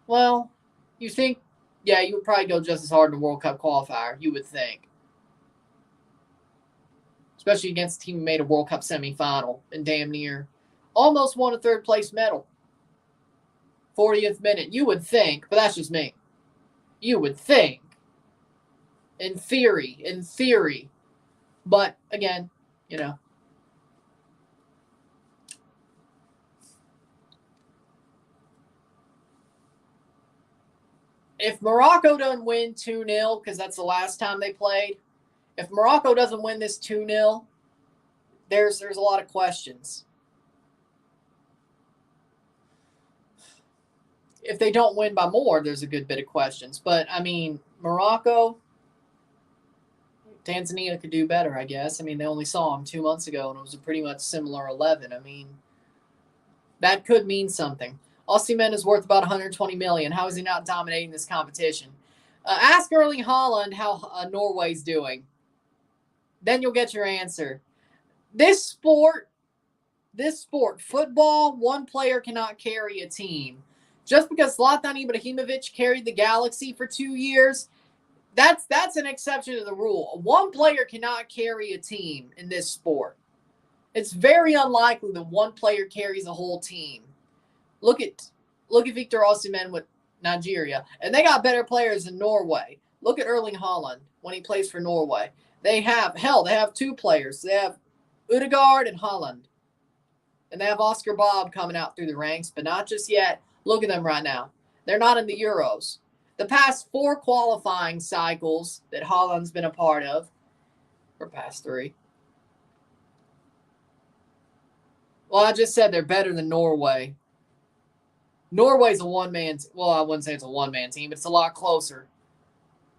well, you think, yeah, you would probably go just as hard in the World Cup qualifier, you would think. Especially against a team who made a World Cup semifinal and damn near almost won a third-place medal. 40th minute. You would think, but that's just me. You would think. In theory. But, again, If Morocco doesn't win 2-0, because that's the last time they played, if Morocco doesn't win this 2-0, there's a lot of questions. If they don't win by more, there's a good bit of questions. But, I mean, Morocco, Tanzania could do better, I guess. I mean, they only saw them 2 months ago, and it was a pretty much similar 11. I mean, that could mean something. Osimhen is worth about $120 million. How is he not dominating this competition? Ask Erling Haaland how Norway's doing. Then you'll get your answer. This sport, football, one player cannot carry a team. Just because Zlatan Ibrahimovic carried the Galaxy for 2 years, that's an exception to the rule. One player cannot carry a team in this sport. It's very unlikely that one player carries a whole team. Look at Victor Osimhen with Nigeria, and they got better players than Norway. Look at Erling Haaland when he plays for Norway. They have 2 players. They have Ødegaard and Haaland, and they have Oscar Bob coming out through the ranks, but not just yet. Look at them right now. They're not in the Euros. The past 4 qualifying cycles that Haaland's been a part of, or past 3. Well, I just said they're better than Norway. Norway's a one-man, well, I wouldn't say it's a one-man team, but it's a lot closer.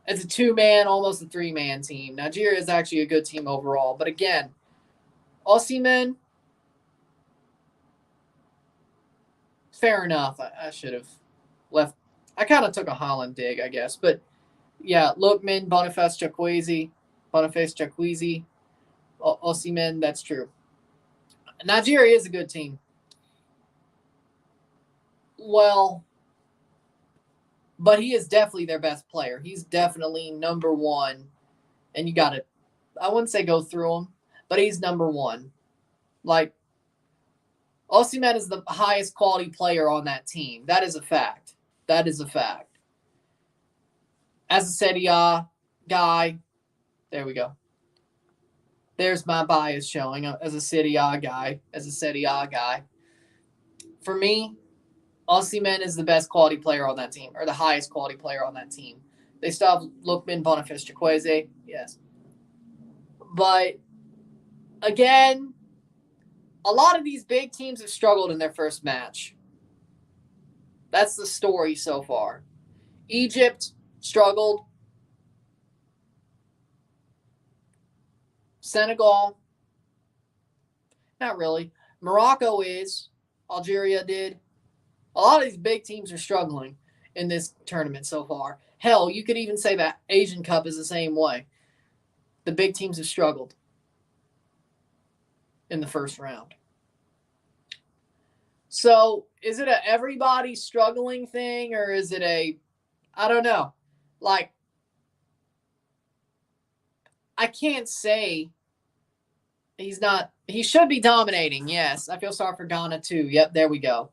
It's a 2-man, almost a 3-man team. Nigeria is actually a good team overall. But again, Osimhen, fair enough. I should have left. I kind of took a Haaland dig, I guess. But, yeah, Lookman, Boniface Chakwueze, Osimhen, that's true. Nigeria is a good team. Well, but he is definitely their best player. He's definitely number 1. And you got to, I wouldn't say go through him, but he's number 1. Like, Osimhen is the highest quality player on that team. That is a fact. As a Serie A guy, there we go. There's my bias showing as a Serie A guy. For me, Osimhen is the best quality player on that team, or the highest quality player on that team. They still have Lookman, Boniface Chakwueze, yes. But, again, a lot of these big teams have struggled in their first match. That's the story so far. Egypt struggled. Senegal, not really. Morocco is. Algeria did. A lot of these big teams are struggling in this tournament so far. Hell, you could even say that Asian Cup is the same way. The big teams have struggled in the first round. So, is it a everybody struggling thing, or is it a, I don't know. Like, I can't say he should be dominating, yes. I feel sorry for Ghana too. Yep, there we go.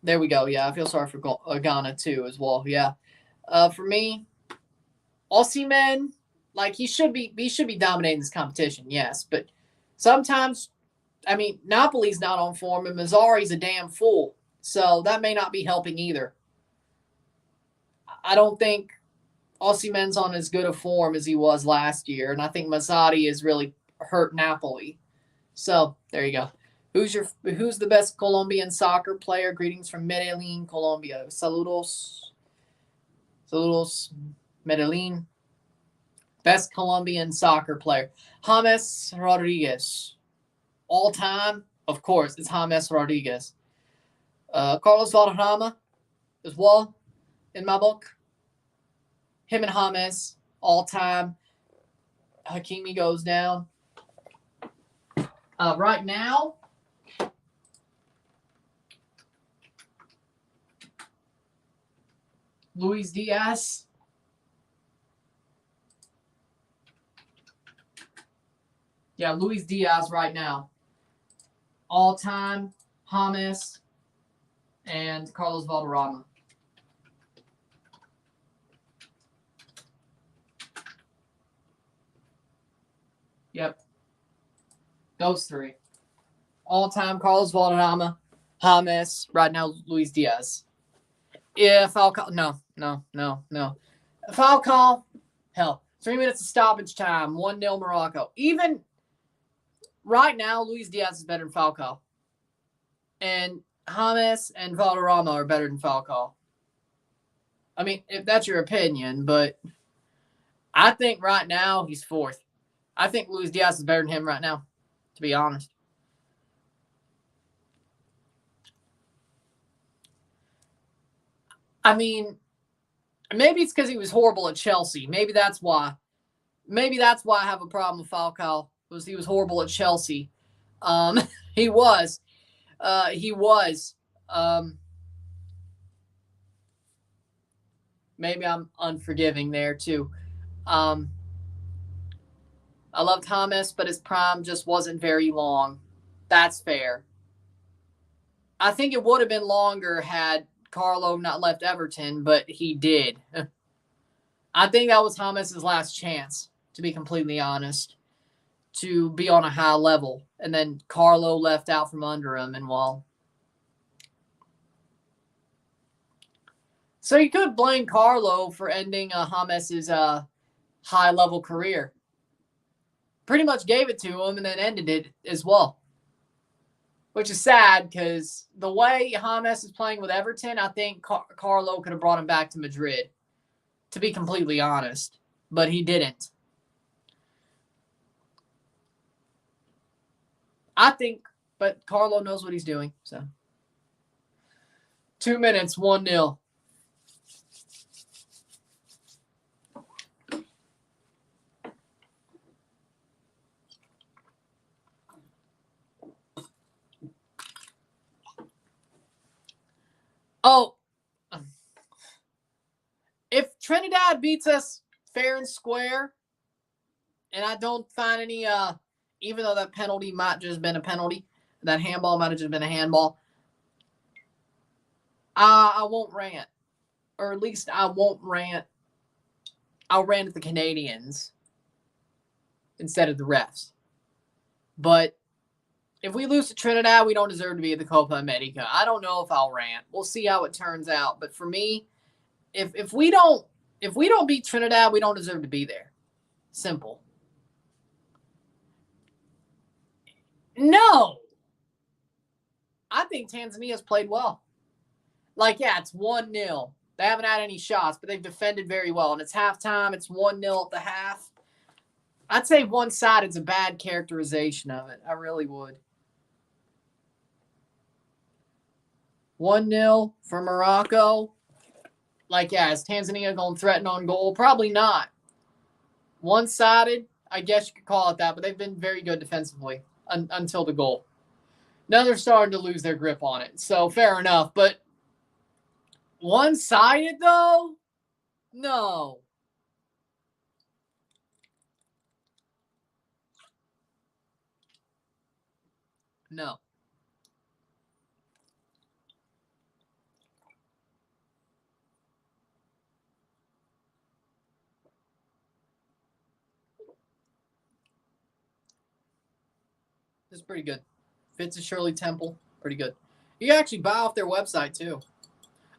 Yeah, I feel sorry for Ghana too as well. Yeah. For me, Osimhen, like he should be dominating this competition, yes. But sometimes, I mean, Napoli's not on form and Mazzari's a damn fool. So that may not be helping either. I don't think Osimhen's on as good a form as he was last year, and I think Mazzari has really hurt Napoli. So there you go. Who's the best Colombian soccer player? Greetings from Medellin, Colombia. Saludos, Medellin. Best Colombian soccer player, James Rodriguez. All time, of course, it's James Rodriguez. Carlos Valderrama as well, in my book. Him and James, all time. Hakimi goes down. Right now, Luis Diaz. Yeah, Luis Diaz right now. All time, James and Carlos Valderrama. Yep. Those 3. All time, Carlos Valderrama, James, right now, Luis Diaz. Yeah, Falcao. No. Falcao, hell, 3 minutes of stoppage time, 1-0 Morocco. Even right now, Luis Diaz is better than Falcao. And James and Valderrama are better than Falcao. I mean, if that's your opinion, but I think right now he's 4th. I think Luis Diaz is better than him right now, to be honest. I mean, maybe it's because he was horrible at Chelsea. Maybe that's why. maybe that's why I have a problem with Falcao. Was he was horrible at Chelsea. Um, he was. He was. Um, maybe I'm unforgiving there too. Um, I love Thomas, but his prime just wasn't very long. That's fair. I think it would have been longer had Carlo not left Everton, but he did. I think that was Thomas's last chance, to be completely honest, to be on a high level. And then Carlo left out from under him, and well. So you could blame Carlo for ending James's high level career. Pretty much gave it to him and then ended it as well. Which is sad because the way James is playing with Everton, I think Carlo could have brought him back to Madrid, to be completely honest. But he didn't. I think, but Carlo knows what he's doing. So 2 minutes, 1-0. Oh, if Trinidad beats us fair and square, and I don't find any, even though that penalty might just been a penalty, that handball might have just been a handball, I won't rant. Or at least I won't rant. I'll rant at the Canadians instead of the refs. But if we lose to Trinidad, we don't deserve to be at the Copa America. I don't know if I'll rant. We'll see how it turns out. But for me, if we don't beat Trinidad, we don't deserve to be there. Simple. No. I think Tanzania's played well. Like, yeah, it's 1-0. They haven't had any shots, but they've defended very well. And it's halftime. It's 1-0 at the half. I'd say one-sided's a bad characterization of it. I really would. 1-0 for Morocco. Like, yeah, is Tanzania going to threaten on goal? Probably not. One-sided, I guess you could call it that, but they've been very good defensively until the goal. Now they're starting to lose their grip on it. So, fair enough. But one-sided, though? No. No. This is pretty good. Fits a Shirley Temple. Pretty good. You can actually buy off their website, too.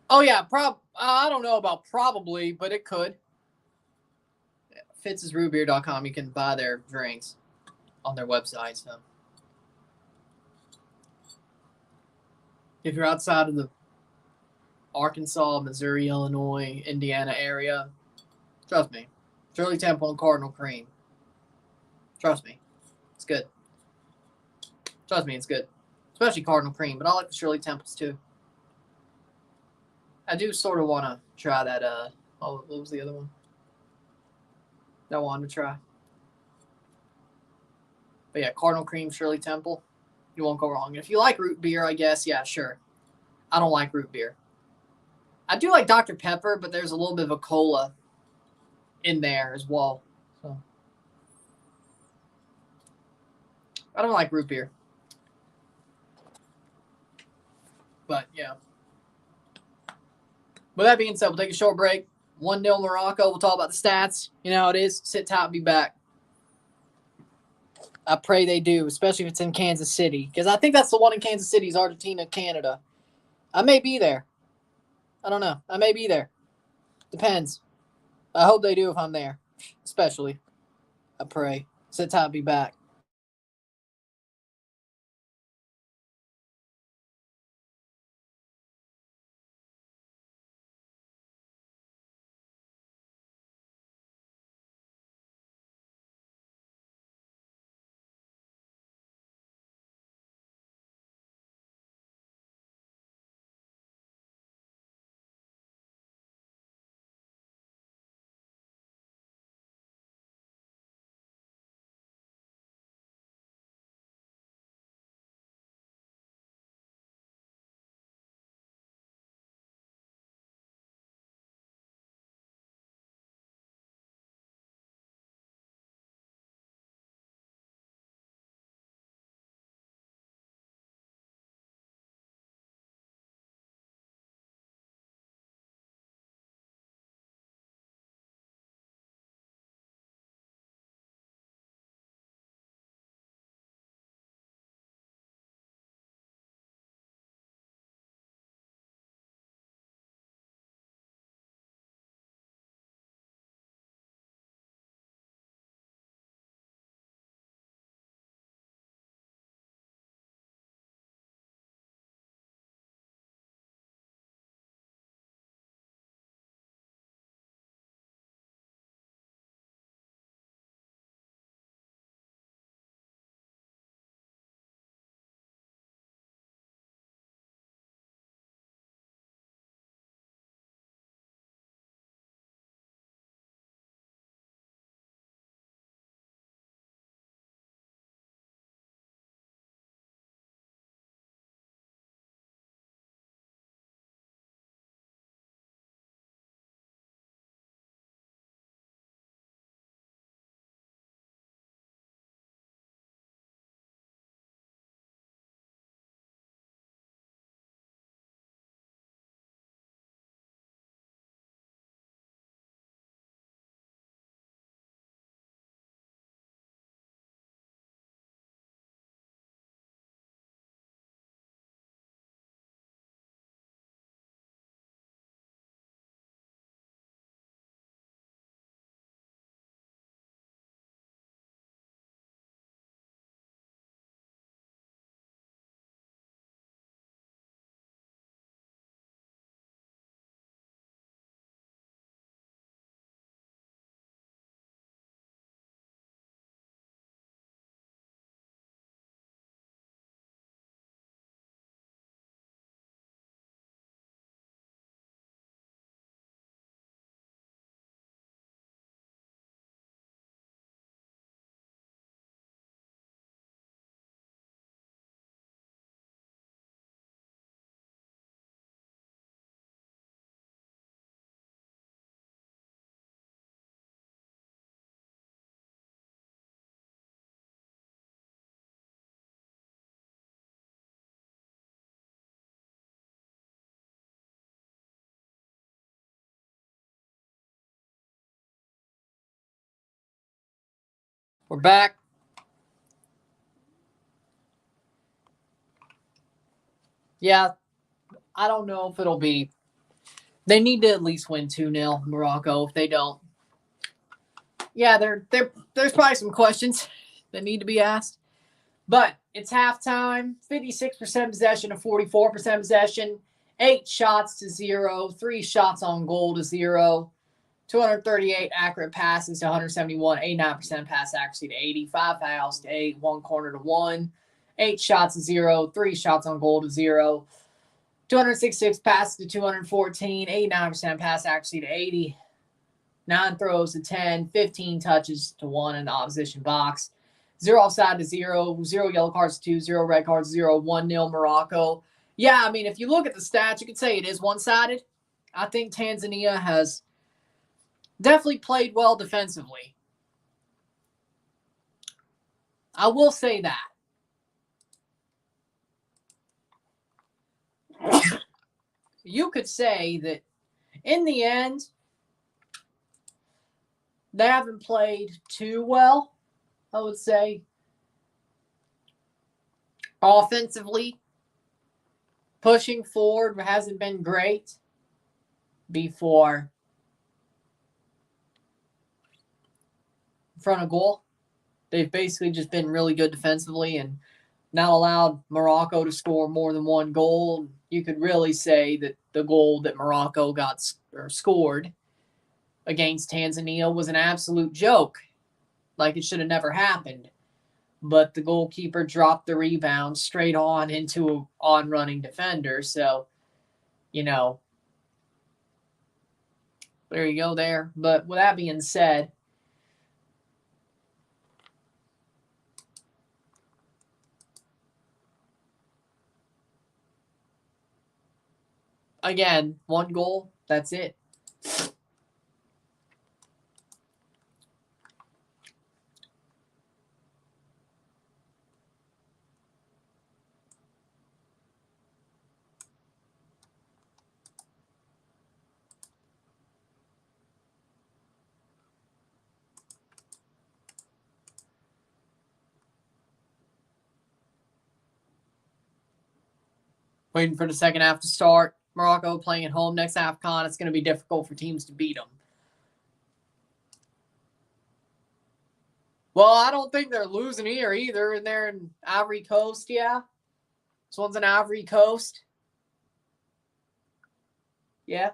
Oh, yeah. I don't know about probably, but it could. Fitz'srootbeer.com. You can buy their drinks on their website. So if you're outside of the Arkansas, Missouri, Illinois, Indiana area, trust me. Shirley Temple and Cardinal Cream. Trust me. It's good. Trust me, it's good. Especially Cardinal Cream, but I like the Shirley Temples too. I do sort of want to try that, what was the other one that I wanted to try? But yeah, Cardinal Cream, Shirley Temple. You won't go wrong. If you like root beer, I guess, yeah, sure. I don't like root beer. I do like Dr. Pepper, but there's a little bit of a cola in there as well. So I don't like root beer. But yeah. With that being said, we'll take a short break. 1-0 Morocco. We'll talk about the stats. You know how it is. Sit tight, be back. I pray they do, especially if it's in Kansas City. Because I think that's the one in Kansas City is Argentina, Canada. I may be there. I don't know. I may be there. Depends. I hope they do if I'm there. Especially. I pray. Sit tight, be back. We're back. Yeah, I don't know if it'll be. They need to at least win 2-0, Morocco. If they don't, yeah, there's probably some questions that need to be asked. But it's halftime. 56% possession to 44% possession. 8 shots to 0. 3 shots on goal to 0. 238 accurate passes to 171. 89% pass accuracy to 80. 5 fouls to 8. 1 corner to 1. 8 shots to 0. 3 shots on goal to 0. 266 passes to 214. 89% pass accuracy to 80. 9 throws to 10. 15 touches to 1 in the opposition box. 0 offside to 0. 0 yellow cards to 2. 0 red cards to 0. 1-0 Morocco. Yeah, I mean, if you look at the stats, you could say it is one-sided. I think Tanzania has definitely played well defensively. I will say that. You could say that in the end, they haven't played too well, I would say. Offensively, pushing forward hasn't been great before in front of goal. They've basically just been really good defensively and not allowed Morocco to score more than 1 goal. You could really say that the goal that Morocco scored against Tanzania was an absolute joke. Like it should have never happened. But the goalkeeper dropped the rebound straight on into an on-running defender. So, there you go there. But with that being said, again, 1 goal, that's it. Waiting for the second half to start. Morocco playing at home next AFCON. It's going to be difficult for teams to beat them. Well, I don't think they're losing here either. And they're in Ivory Coast, yeah. This one's in Ivory Coast. Yeah.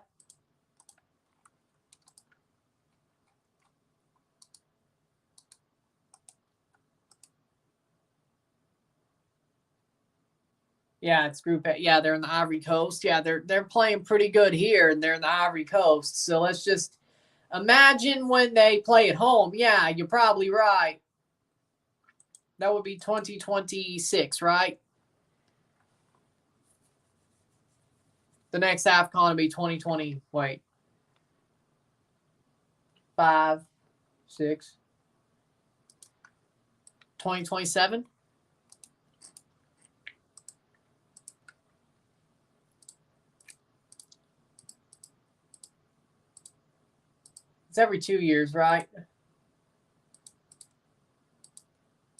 Yeah, it's Group A. Yeah, they're in the Ivory Coast. Yeah, they're playing pretty good here, and they're in the Ivory Coast. So let's just imagine when they play at home. Yeah, you're probably right. That would be 2026, right? The next AFCON will be 2020. Wait. 5, 6. 2027? It's every 2 years, right?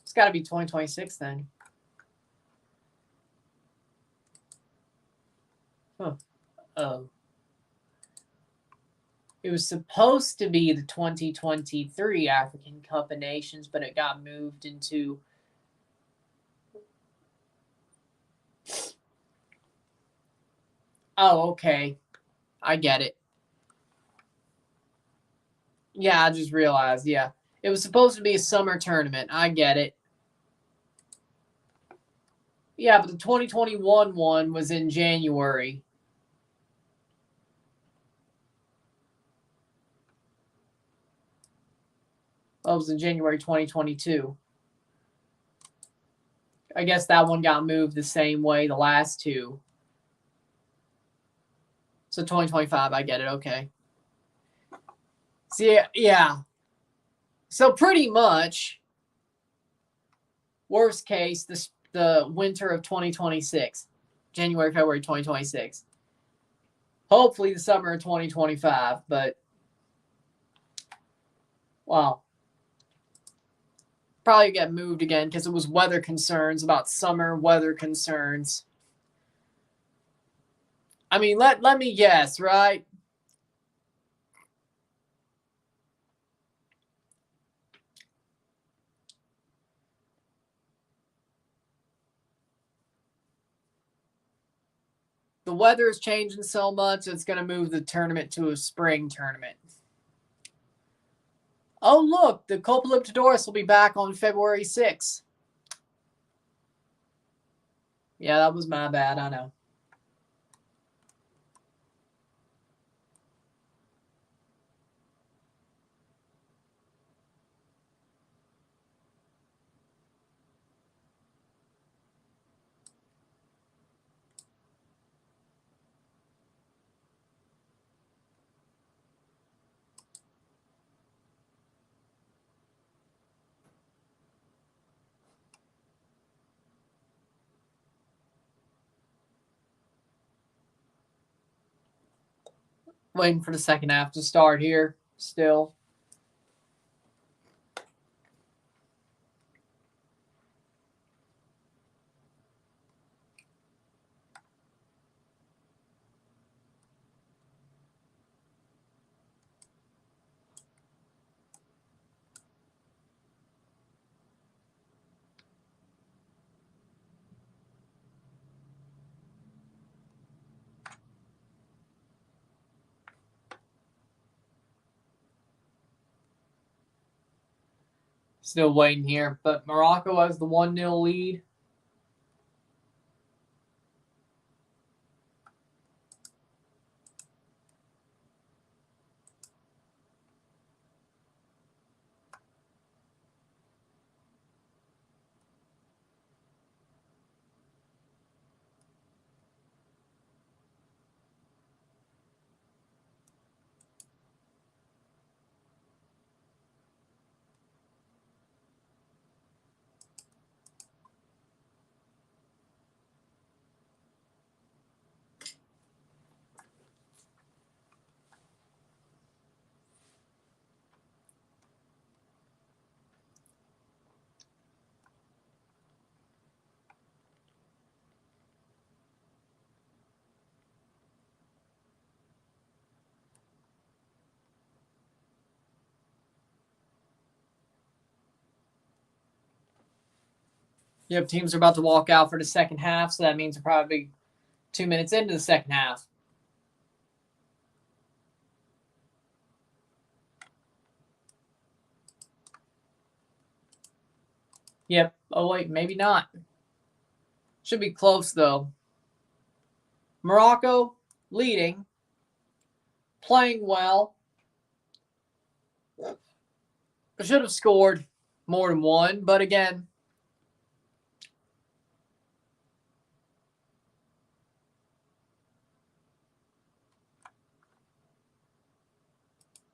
It's got to be 2026 then. Huh. Oh. It was supposed to be the 2023 African Cup of Nations, but it got moved into... Oh, okay. I get it. Yeah, I just realized, yeah. It was supposed to be a summer tournament. I get it. Yeah, but the 2021 one was in January. That was in January 2022. I guess that one got moved the same way the last two. So 2025, I get it. Okay. So yeah. So pretty much, worst case, the winter of 2026, January, February 2026. Hopefully the summer of 2025, but wow. Probably get moved again because it was weather concerns, about summer weather concerns. I mean, let me guess, right? The weather is changing so much, it's going to move the tournament to a spring tournament. Oh, look, the Copalyptodorus will be back on February 6th. Yeah, that was my bad, I know. Waiting for the second half to start here still. Still waiting here, but Morocco has the 1-0 lead. Yep, teams are about to walk out for the second half, so that means we're probably 2 minutes into the second half. Yep. Oh, wait, maybe not. Should be close, though. Morocco leading, playing well. Should have scored more than one, but again,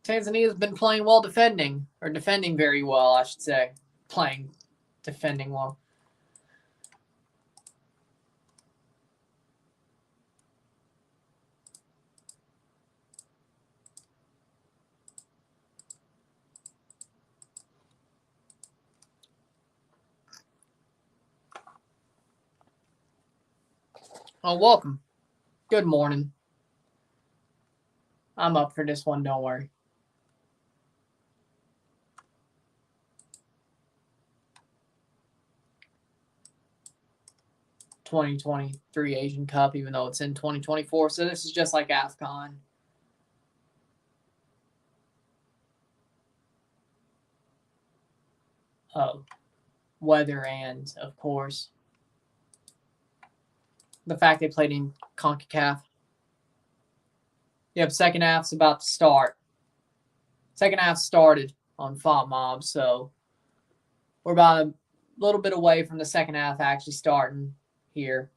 Tanzania's been playing well defending, or defending very well, I should say. Defending well. Oh, welcome. Good morning. I'm up for this one, don't worry. '23 Asian Cup, even though it's in 2024, so this is just like AFCON. Oh, weather and, of course, the fact they played in CONCACAF. Yep, second half's about to start. Second half started on FOMOB, so we're about a little bit away from the second half actually starting here.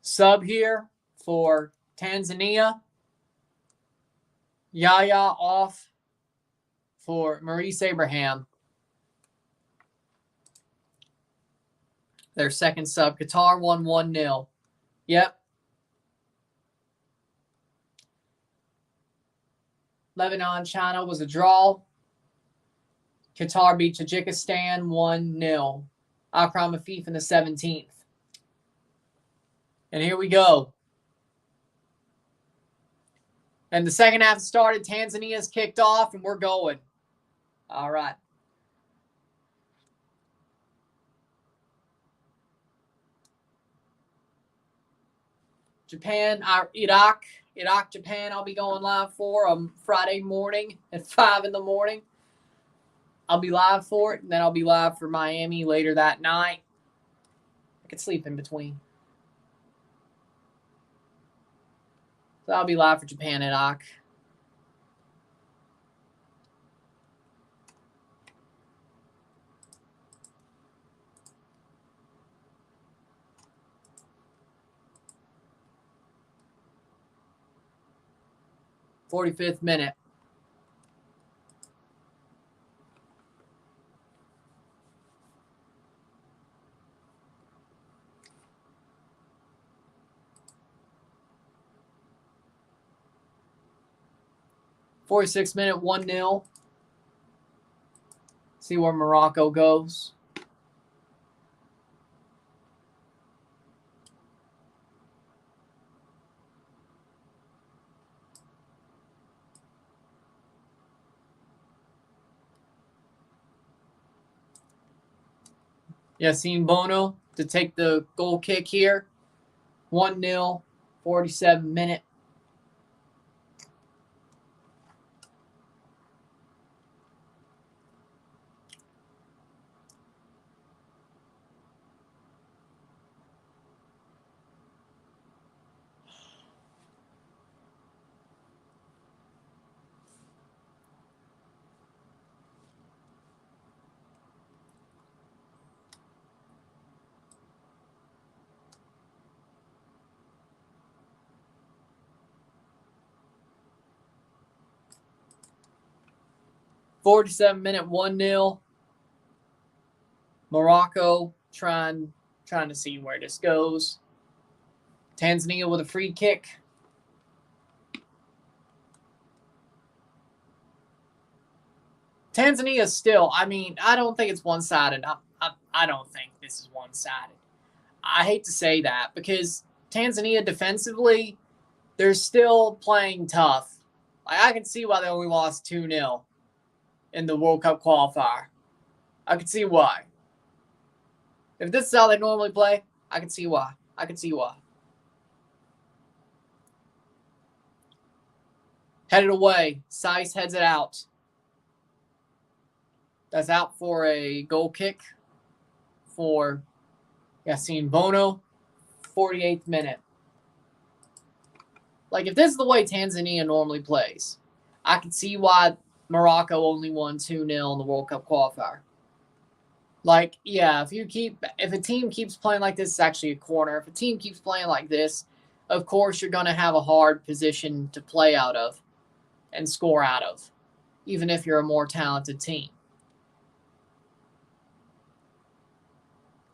Sub here for Tanzania. Yaya off for Maurice Abraham. Their second sub. Qatar won 1-0. Yep. Lebanon, China was a draw. Qatar beat Tajikistan 1-0. Akram Afif in the 17th. And here we go. And the second half started. Tanzania's kicked off, and we're going. All right. Japan, Iraq, Japan, I'll be going live for Friday morning at 5 in the morning. I'll be live for it, and then I'll be live for Miami later that night. I could sleep in between. So I'll be live for Japan, Iraq. '45th minute. '46th minute, 1-0. See where Morocco goes. Yassine Bono to take the goal kick here. 1-0, 47th minute. '47th minute, 1-0. Morocco trying to see where this goes. Tanzania with a free kick. Tanzania still, I mean, I don't think it's one-sided. I don't think this is one-sided. I hate to say that because Tanzania defensively, they're still playing tough. Like, I can see why they only lost 2-0 in the World Cup qualifier. I can see why. If this is how they normally play, I can see why. I can see why. Headed away. Saiz heads it out. That's out for a goal kick for Yassine Bono. 48th minute. Like, if this is the way Tanzania normally plays, I can see why Morocco only won 2-0 in the World Cup qualifier. Like, yeah, if a team keeps playing like this, it's actually a corner. If a team keeps playing like this, of course you're going to have a hard position to play out of and score out of, even if you're a more talented team.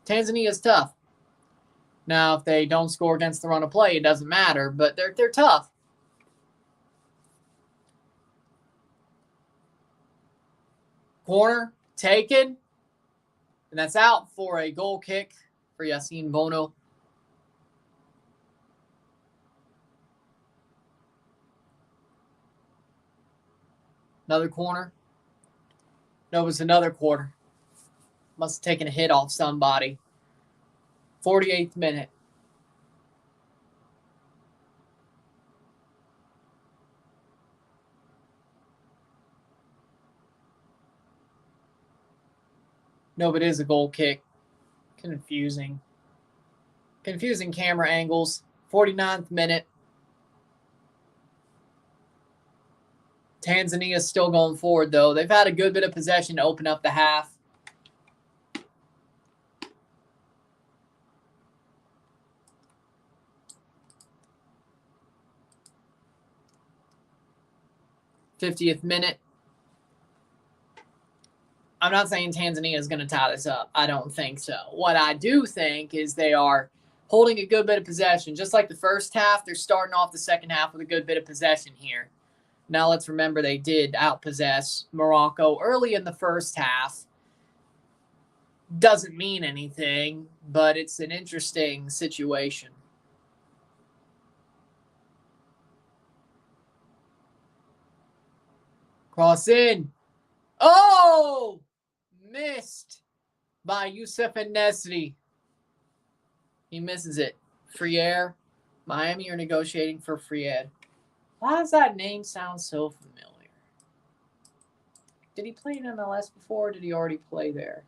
Tanzania's tough. Now, if they don't score against the run of play, it doesn't matter, but they're tough. Corner taken, and that's out for a goal kick for Yassine Bono. Another corner. No, it was another quarter. Must have taken a hit off somebody. 48th minute. No, but it is a goal kick. Confusing camera angles. 49th minute. Tanzania's still going forward, though. They've had a good bit of possession to open up the half. '50th minute. I'm not saying Tanzania is going to tie this up. I don't think so. What I do think is they are holding a good bit of possession. Just like the first half, they're starting off the second half with a good bit of possession here. Now let's remember they did outpossess Morocco early in the first half. Doesn't mean anything, but it's an interesting situation. Cross in. Oh! Missed by Youssef En-Nesyri. He misses it. Friere. Miami are negotiating for Friere. Why does that name sound so familiar? Did he play in MLS before, or did he already play there?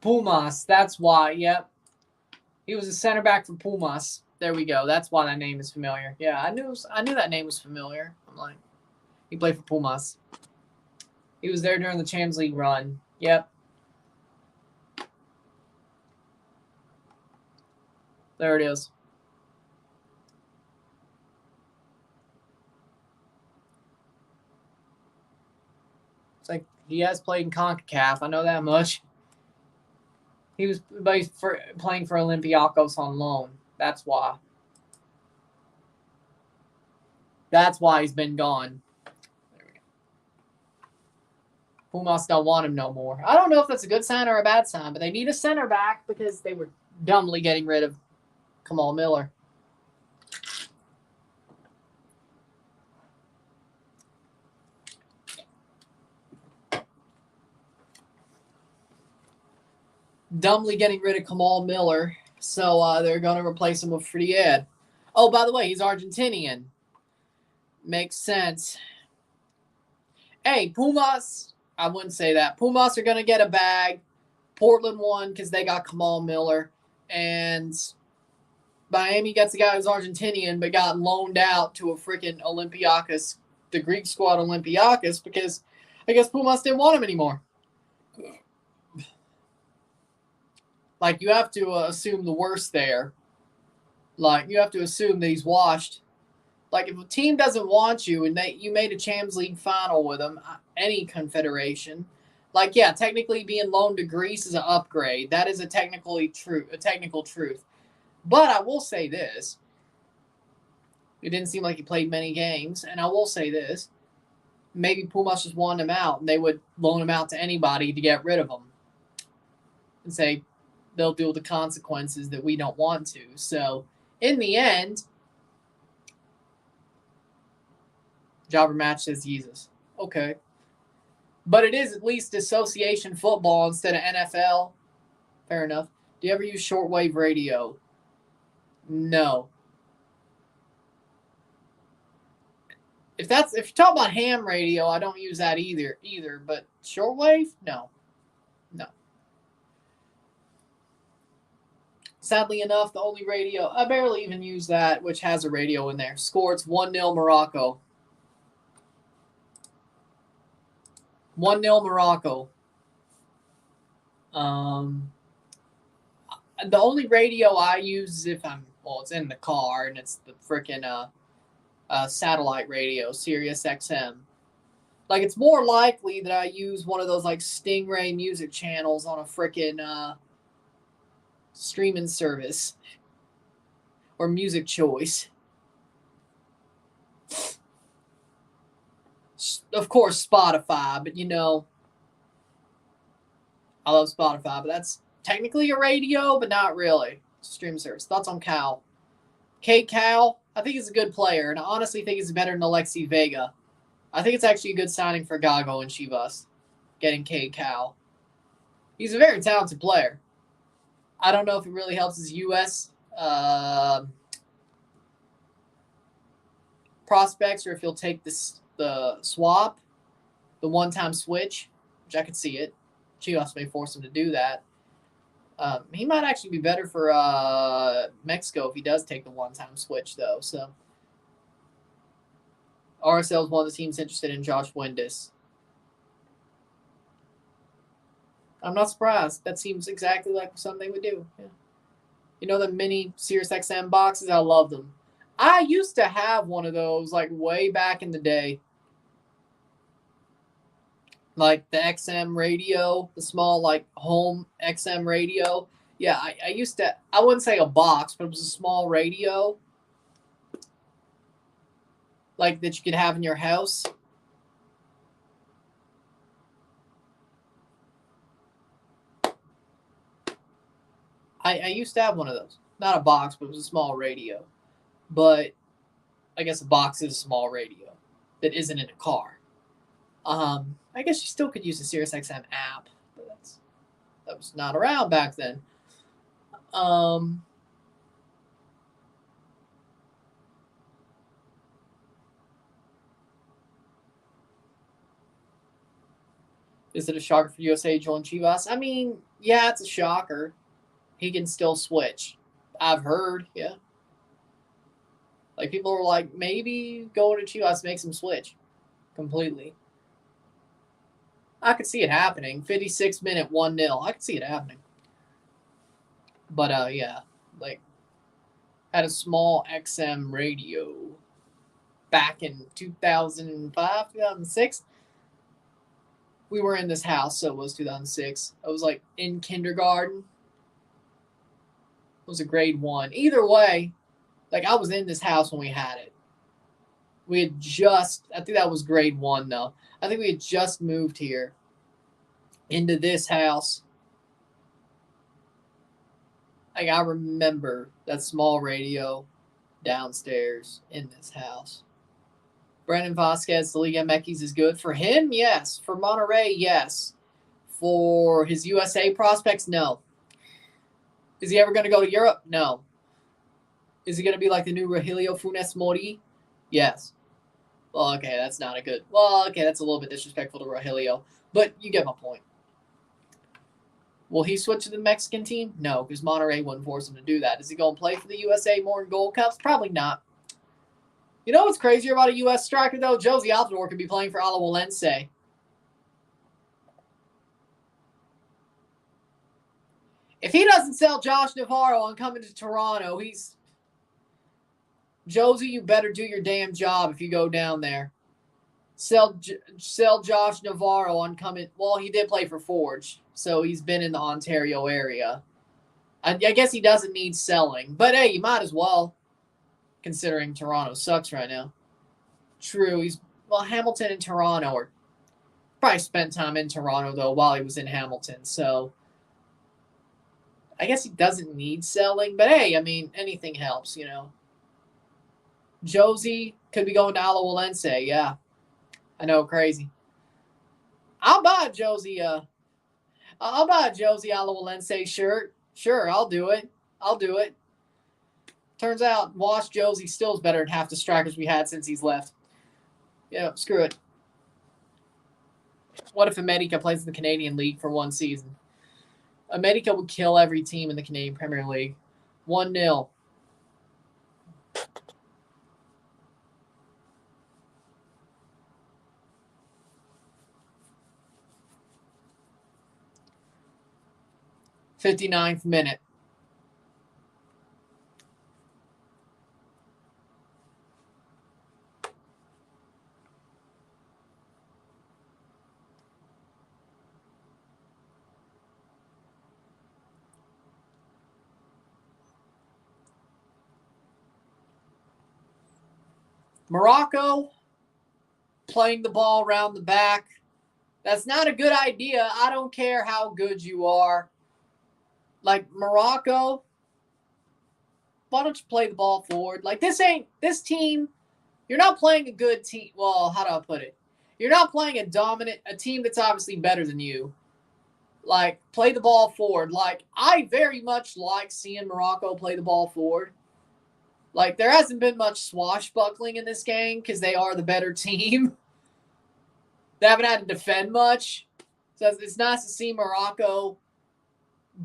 Pumas, that's why, yep. He was a center back for Pumas. There we go. That's why that name is familiar. Yeah, I knew that name was familiar. I'm like, he played for Pumas. He was there during the Champions League run. Yep. There it is. It's like he has played in CONCACAF. I know that much. He's playing for Olympiacos on loan. That's why. That's why he's been gone. There we go. Pumas don't want him no more. I don't know if that's a good sign or a bad sign, but they need a center back because they were dumbly getting rid of Kamal Miller. Dumbly getting rid of Kamal Miller, so they're going to replace him with Fried. Oh, by the way, he's Argentinian. Makes sense. Hey, Pumas, I wouldn't say that. Pumas are going to get a bag. Portland won because they got Kamal Miller. And Miami gets a guy who's Argentinian but got loaned out to a freaking Olympiacos, the Greek squad Olympiacos, because I guess Pumas didn't want him anymore. Like, you have to assume the worst there. Like, you have to assume that he's washed. Like, if a team doesn't want you and you made a Champions League final with them, any confederation, like, yeah, technically being loaned to Greece is an upgrade. That is a technical truth. But I will say this. It didn't seem like he played many games. And I will say this. Maybe Pumas just wanted him out, and they would loan him out to anybody to get rid of him. And say, they'll deal with the consequences that we don't want to. So, in the end, jobber match says yeezus. Okay. But it is at least association football instead of NFL. Fair enough. Do you ever use shortwave radio? No. If you're talking about ham radio, I don't use that either. But shortwave? No. Sadly enough, the only radio, I barely even use that, which has a radio in there. Score, it's 1-0 Morocco. 1-0 Morocco. The only radio I use is if it's in the car, and it's the freaking satellite radio, Sirius XM. Like, it's more likely that I use one of those, like, Stingray music channels on a freaking streaming service or music choice. Of course, Spotify, but I love Spotify, but that's technically a radio, but not really. Stream service. Thoughts on Cal? Cal, I think he's a good player, and I honestly think he's better than Alexi Vega. I think it's actually a good signing for Gago and Chivas, getting Cal. He's a very talented player. I don't know if it really helps his U.S. Prospects, or if he'll take the swap, the one-time switch, which I could see it. Chivas may force him to do that. He might actually be better for Mexico if he does take the one-time switch, though. So, RSL is one of the teams interested in Josh Wendis. I'm not surprised. That seems exactly like something they would do. Yeah. You know the mini SiriusXM boxes? I love them. I used to have one of those like way back in the day. Like the XM radio, the small like home XM radio. Yeah, I used to, I wouldn't say a box, but it was a small radio like that you could have in your house. I used to have one of those. Not a box, but it was a small radio. But I guess a box is a small radio that isn't in a car. I guess you still could use the SiriusXM app, but that was not around back then. Is it a shocker for USA join Chivas? I mean, yeah, it's a shocker. He can still switch. I've heard, yeah. Like people were like, maybe going to Chivas makes him switch completely. I could see it happening. 56 minute 1-0. I could see it happening. But yeah, like had a small XM radio back in 2005, 2006. We were in this house, so it was 2006. I was like in kindergarten. It was a grade 1. Either way, like I was in this house when we had it. We had just, I think that was grade 1 though. I think we had just moved here into this house. Like I remember that small radio downstairs in this house. Brandon Vasquez, the Liga MX is good. For him, yes. For Monterrey, yes. For his USA prospects, no. Is he ever going to go to Europe? No. Is he going to be like the new Rogelio Funes Mori? Yes. Well, okay, that's not a good... Well, okay, that's a little bit disrespectful to Rogelio. But you get my point. Will he switch to the Mexican team? No, because Monterrey wouldn't force him to do that. Is he going to play for the USA more in Gold Cups? Probably not. You know what's crazier about a U.S. striker, though? Josie Altidore could be playing for Alajuelense. If he doesn't sell Josh Navarro on coming to Toronto, he's... Josie, you better do your damn job if you go down there. Sell Josh Navarro on coming... Well, he did play for Forge, so he's been in the Ontario area. I guess he doesn't need selling. But, hey, you might as well, considering Toronto sucks right now. True, Hamilton and Toronto are... Probably spent time in Toronto, though, while he was in Hamilton, so... I guess he doesn't need selling, but hey, I mean, anything helps, you know. Josie could be going to Alajuelense, yeah. I know, crazy. I'll buy a Josie Alajuelense shirt. Sure, I'll do it. Turns out Wash Josie still is better than half the strikers we had since he's left. Yeah, screw it. What if America plays in the Canadian League for one season? America would kill every team in the Canadian Premier League. 1-0. '59th minute. Morocco playing the ball around the back. That's not a good idea. I don't care how good you are. Like, Morocco, why don't you play the ball forward? Like, this team, you're not playing a good team. Well, how do I put it? You're not playing a team that's obviously better than you. Like, play the ball forward. Like, I very much like seeing Morocco play the ball forward. Like, there hasn't been much swashbuckling in this game because they are the better team. They haven't had to defend much. So it's nice to see Morocco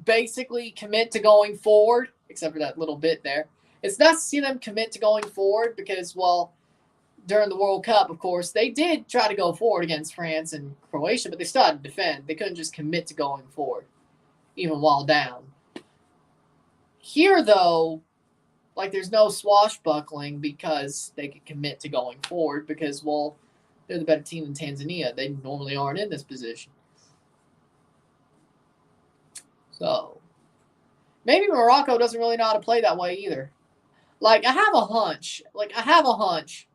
basically commit to going forward, except for that little bit there. It's nice to see them commit to going forward because, well, during the World Cup, of course, they did try to go forward against France and Croatia, but they still had to defend. They couldn't just commit to going forward, even while down. Here, though, like there's no swashbuckling because they could commit to going forward because, well, they're the better team than Tanzania. They normally aren't in this position. So maybe Morocco doesn't really know how to play that way either. Like, I have a hunch.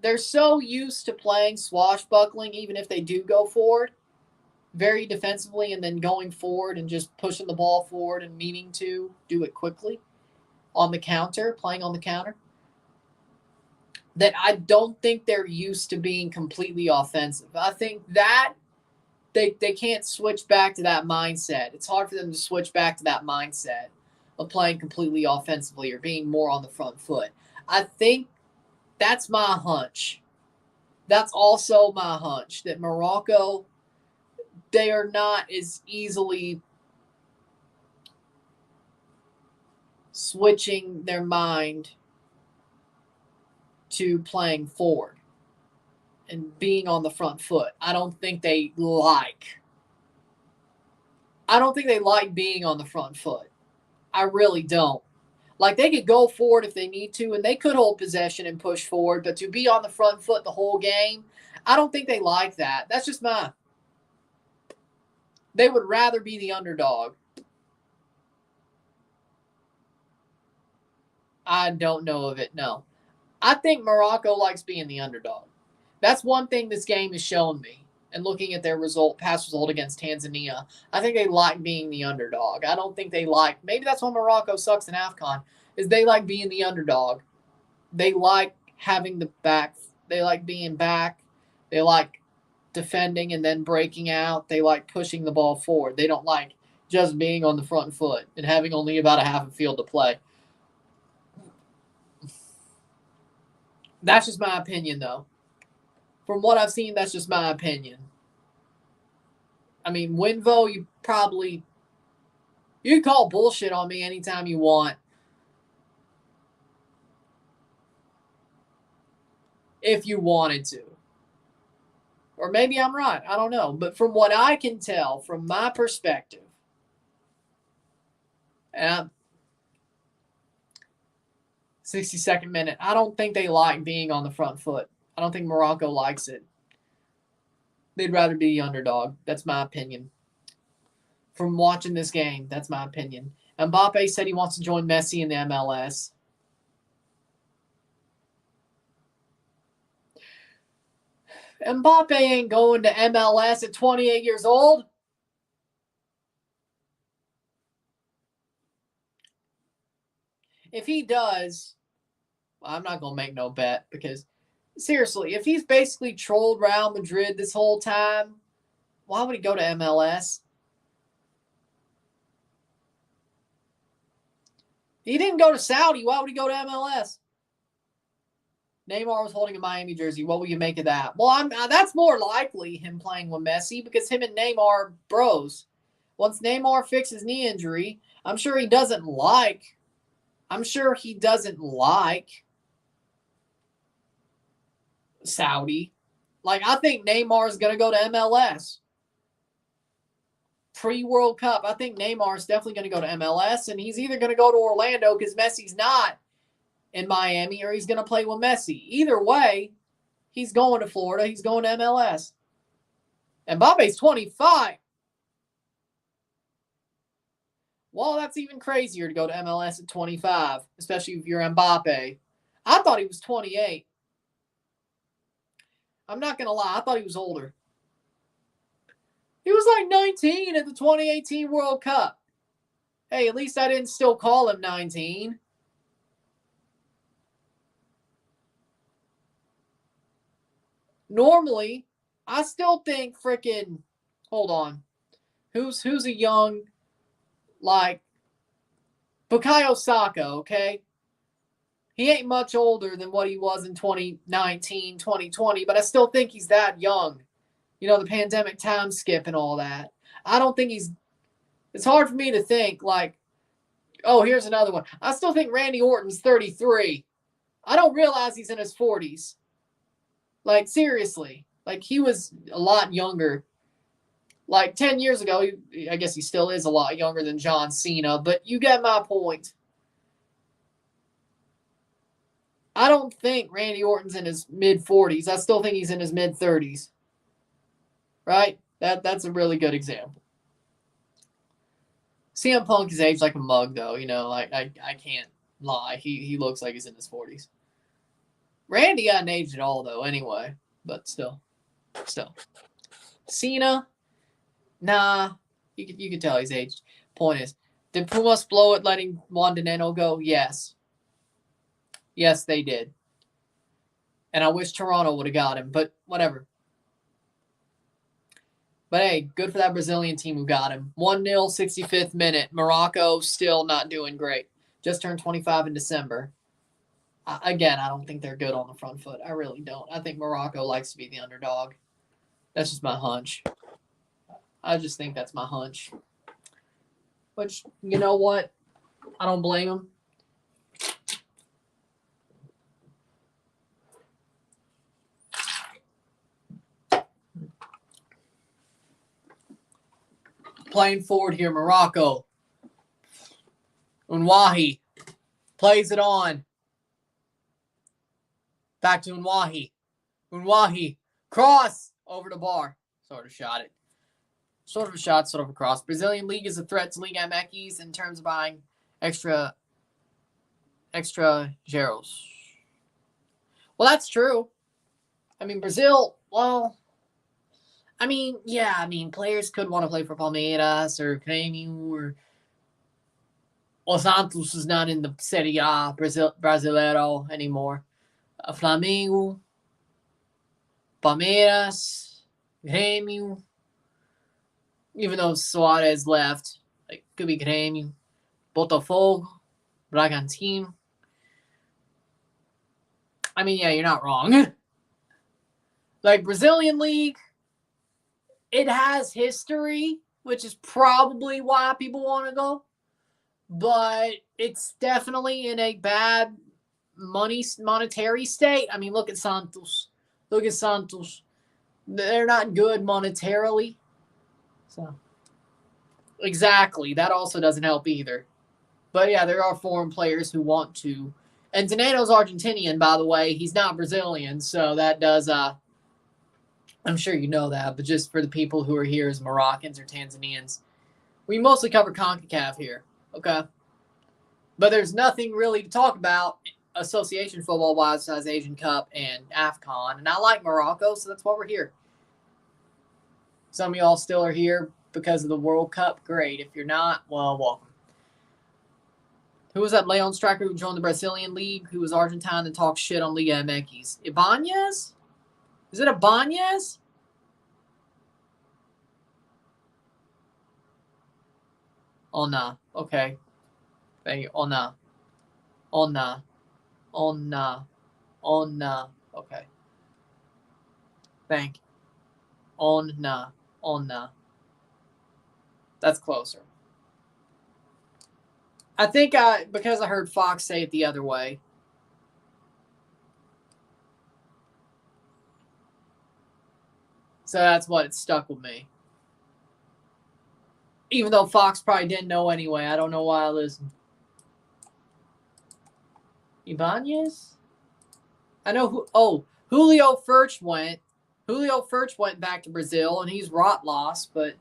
They're so used to playing swashbuckling, even if they do go forward, very defensively, and then going forward and just pushing the ball forward and meaning to do it quickly on the counter, playing on the counter, that I don't think they're used to being completely offensive. I think that they can't switch back to that mindset. It's hard for them to switch back to that mindset of playing completely offensively or being more on the front foot. I think that's my hunch. That's also my hunch that Morocco, they are not as easily switching their mind to playing forward and being on the front foot. I don't think they like being on the front foot. I really don't. Like, they could go forward if they need to, and they could hold possession and push forward, but to be on the front foot the whole game, I don't think they like that. That's just my... They would rather be the underdog. I don't know of it, no. I think Morocco likes being the underdog. That's one thing this game has shown me. And looking at their past result against Tanzania, I think they like being the underdog. I don't think they like... Maybe that's why Morocco sucks in AFCON, is they like being the underdog. They like having the back. They like being back. They like defending and then breaking out. They like pushing the ball forward. They don't like just being on the front foot and having only about a half a field to play. That's just my opinion, though. From what I've seen, that's just my opinion. I mean, Winvo, you can call bullshit on me anytime you want. If you wanted to. Or maybe I'm right. I don't know. But from what I can tell, from my perspective, and 62nd minute, I don't think they like being on the front foot. I don't think Morocco likes it. They'd rather be the underdog. That's my opinion. From watching this game, that's my opinion. Mbappe said he wants to join Messi in the MLS. Mbappe ain't going to MLS at 28 years old. If he does, well, I'm not going to make no bet because, seriously, if he's basically trolled Real Madrid this whole time, why would he go to MLS? He didn't go to Saudi. Why would he go to MLS? Neymar was holding a Miami jersey. What will you make of that? Well, that's more likely him playing with Messi because him and Neymar are bros. Once Neymar fixes knee injury, I'm sure he doesn't like Saudi. Like, I think Neymar is going to go to MLS. Pre-World Cup, I think Neymar is definitely going to go to MLS, and he's either going to go to Orlando because Messi's not in Miami, or he's going to play with Messi. Either way, he's going to Florida. He's going to MLS. And Mbappe's 25. Well, that's even crazier to go to MLS at 25, especially if you're Mbappe. I thought he was 28. I'm not going to lie. I thought he was older. He was like 19 at the 2018 World Cup. Hey, at least I didn't still call him 19. Normally, I still think freaking, hold on, who's a young, like, Bukayo Saka, okay? He ain't much older than what he was in 2019, 2020, but I still think he's that young. You know, the pandemic time skip and all that. I don't think it's hard for me to think, like, oh, here's another one. I still think Randy Orton's 33. I don't realize he's in his 40s. Like, seriously. Like, he was a lot younger. Like, 10 years ago, I guess he still is a lot younger than John Cena, but you get my point. I don't think Randy Orton's in his mid-40s. I still think he's in his mid-30s. Right? That's a really good example. CM Punk is aged like a mug, though. You know, like I can't lie. He looks like he's in his 40s. Randy hasn't aged at all, though, anyway. But still. Cena, nah. You can tell he's aged. Point is, did Pumas blow it letting Juan Dineno go? Yes. Yes, they did. And I wish Toronto would have got him, but whatever. But hey, good for that Brazilian team who got him. 1-0, 65th minute. Morocco still not doing great. Just turned 25 in December. Again, I don't think they're good on the front foot. I really don't. I think Morocco likes to be the underdog. That's just my hunch. I just think that's my hunch. Which, you know what? I don't blame them. Playing forward here, Morocco. Unwahi plays it on. Back to Unwahi. Unwahi. Cross over the bar. Sort of shot it. Sort of a shot, sort of a cross. Brazilian league is a threat to Liga MX in terms of buying extra Girouts. Well, that's true. I mean, Brazil, well, players could want to play for Palmeiras or Grêmio or Santos is not in the Serie A Brasileiro anymore. Flamengo, Palmeiras, Grêmio. Even though Suarez left, like could be Grêmio, Botafogo, Bragantino. I mean, yeah, you're not wrong. Like Brazilian league, it has history, which is probably why people want to go. But it's definitely in a bad monetary state. I mean, look at Santos. They're not good monetarily. So, exactly. That also doesn't help either. But yeah, there are foreign players who want to. And Dineno's Argentinian, by the way. He's not Brazilian, so that does, I'm sure you know that, but just for the people who are here as Moroccans or Tanzanians, we mostly cover CONCACAF here, okay? But there's nothing really to talk about association football-wise besides Asian Cup and AFCON. And I like Morocco, so that's why we're here. Some of y'all still are here because of the World Cup. Great. If you're not, well, welcome. Who was that Leon striker who joined the Brazilian league, who was Argentine and talked shit on Liga MX? Ibanez? Is it Ibanez? Oh, nah. Okay. Thank you. Oh, nah. Oh, nah. Oh, nah. Oh, nah. Okay. Thank you. Oh, nah. Oh, nah. That's closer. I think because I heard Fox say it the other way. So that's what it stuck with me. Even though Fox probably didn't know anyway. I don't know why I listened. Ibanez? I know who. Oh, Julio Furch went. Julio Furch went back to Brazil, and he's rot lost, but.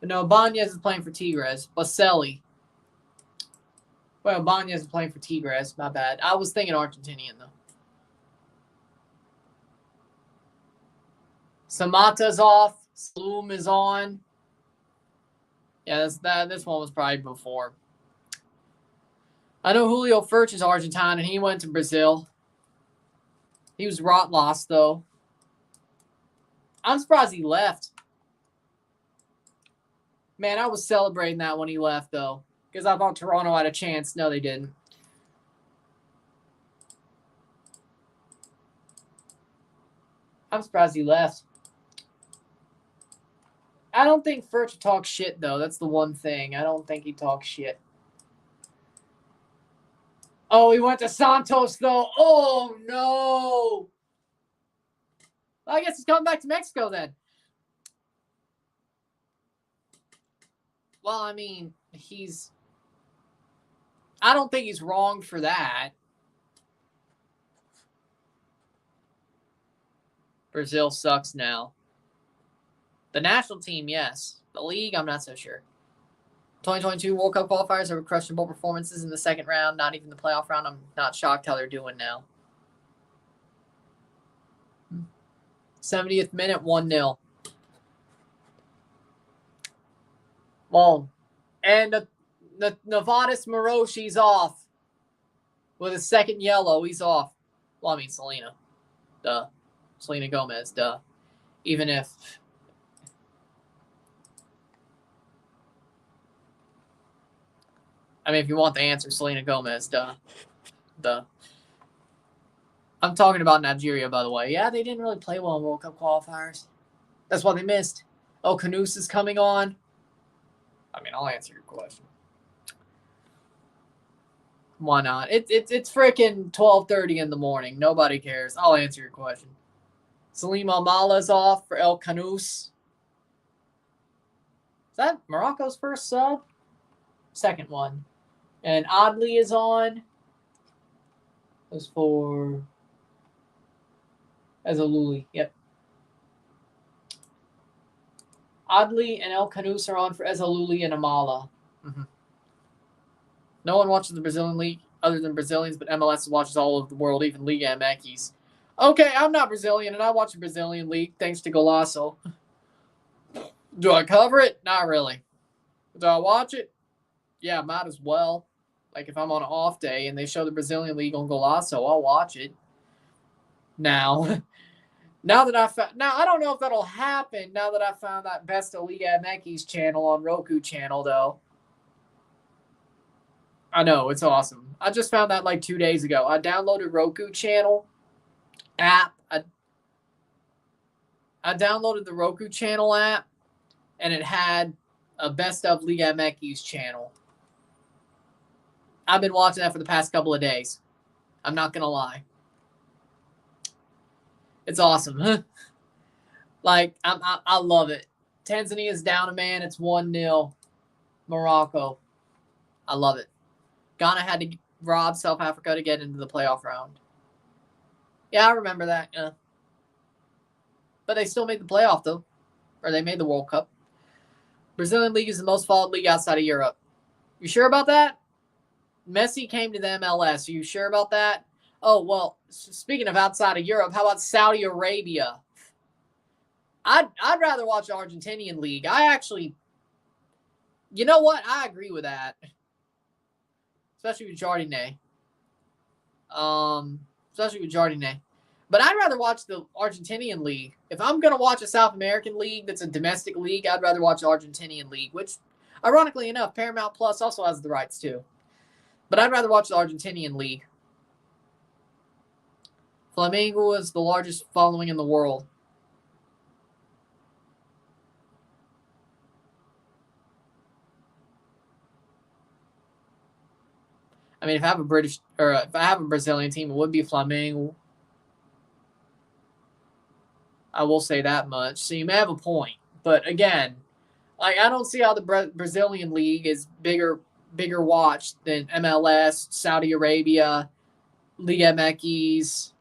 But no, Ibanez is playing for Tigres. Baselli. Well, Ibanez is playing for Tigres. My bad. I was thinking Argentinian, though. Samata's off. Sloom is on. Yeah, this one was probably before. I know Julio Furch is Argentine, and he went to Brazil. He was rot lost, though. I'm surprised he left. Man, I was celebrating that when he left, though, because I thought Toronto had a chance. No, they didn't. I'm surprised he left. I don't think Furch talks shit, though. That's the one thing. I don't think he talks shit. Oh, he went to Santos, though. Oh, no. Well, I guess he's coming back to Mexico, then. Well, I mean, I don't think he's wrong for that. Brazil sucks now. The national team, yes. The league, I'm not so sure. 2022 World Cup qualifiers have questionable performances in the second round, not even the playoff round. I'm not shocked how they're doing now. 70th minute, 1-0. Well, and the Novatus Maroshi's off with a second yellow. He's off. Well, I mean, Selena. Duh. Selena Gomez, duh. Even if... I mean, if you want the answer, Selena Gomez, duh. Duh. I'm talking about Nigeria, by the way. Yeah, they didn't really play well in World Cup qualifiers. That's why they missed. Oh, Canus is coming on. I mean, I'll answer your question. Why not? It's freaking 12:30 in the morning. Nobody cares. I'll answer your question. Salim Almala's off for El Canus. Is that Morocco's first sub? Second one. And Adli is on. As for Ezaluli. Yep. Adli and El Canus are on for Ezaluli and Amala. Mm-hmm. No one watches the Brazilian league other than Brazilians, but MLS watches all over the world, even Liga MX. Okay, I'm not Brazilian, and I watch the Brazilian league thanks to Golasso. Do I cover it? Not really. Do I watch it? Yeah, might as well. Like if I'm on an off day and they show the Brazilian league on Golasso, I'll watch it. Now that I don't know if that'll happen now that I found that Best of Liga MX channel on Roku channel, though. I know, it's awesome. I just found that like 2 days ago. I downloaded Roku channel app. I downloaded the Roku channel app, and it had a Best of Liga MX channel. I've been watching that for the past couple of days. I'm not going to lie. It's awesome. Like, I love it. Tanzania's down a man. It's 1-0. Morocco. I love it. Ghana had to rob South Africa to get into the playoff round. Yeah, I remember that. Yeah. But they still made the playoff, though. Or they made the World Cup. Brazilian league is the most followed league outside of Europe. You sure about that? Messi came to the MLS. Are you sure about that? Oh, well, speaking of outside of Europe, how about Saudi Arabia? I'd rather watch the Argentinian league. You know what? I agree with that. Especially with Jardine. But I'd rather watch the Argentinian league. If I'm going to watch a South American league that's a domestic league, I'd rather watch the Argentinian league, which, ironically enough, Paramount Plus also has the rights too. But I'd rather watch the Argentinian league. Flamengo is the largest following in the world. I mean, if I have a Brazilian team, it would be Flamengo. I will say that much. So you may have a point, but again, like I don't see how the Brazilian league is bigger watched than MLS, Saudi Arabia, Liga MX,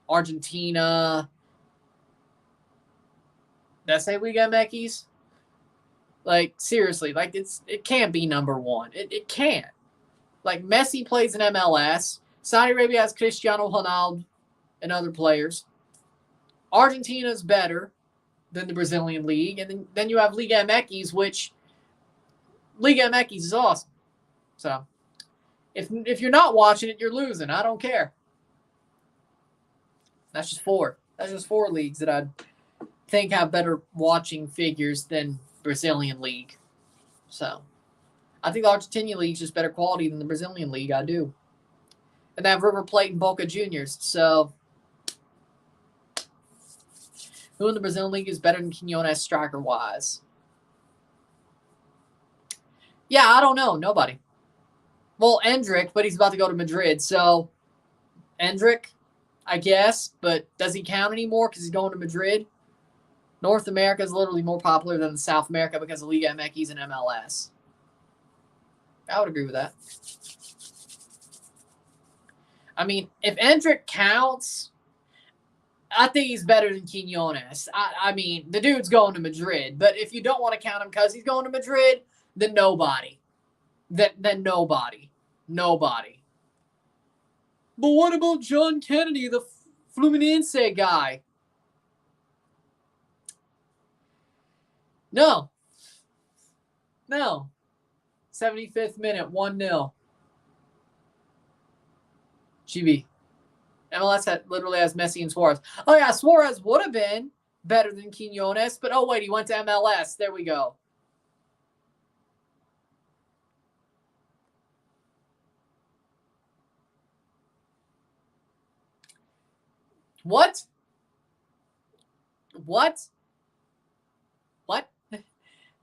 Argentina. Did I say Liga MX? Like seriously, like it can't be number one. It can't. Like Messi plays in MLS. Saudi Arabia has Cristiano Ronaldo and other players. Argentina's better than the Brazilian league, and then you have Liga MX, which Liga MX is awesome. So if you're not watching it, you're losing. I don't care. That's just four. That's just four leagues that I think have better watching figures than Brazilian league. So I think the Argentinian league is just better quality than the Brazilian league. I do. And they have River Plate and Boca Juniors. So Who in the Brazilian League is better than Quinones striker-wise? Yeah, I don't know. Nobody. Well, Endrick, but he's about to go to Madrid. So, Endrick, I guess. But does he count anymore because he's going to Madrid? North America is literally more popular than South America because of Liga MX and MLS. I would agree with that. I mean, if Endrick counts, I think he's better than Quinones. I mean, the dude's going to Madrid. But if you don't want to count him because he's going to Madrid, then nobody. Then nobody. Nobody. But what about John Kennedy, the Fluminense guy? No. 75th minute, 1-0. GB. MLS literally has Messi and Suarez. Oh, yeah, Suarez would have been better than Quinones, but oh, wait, he went to MLS. There we go. What?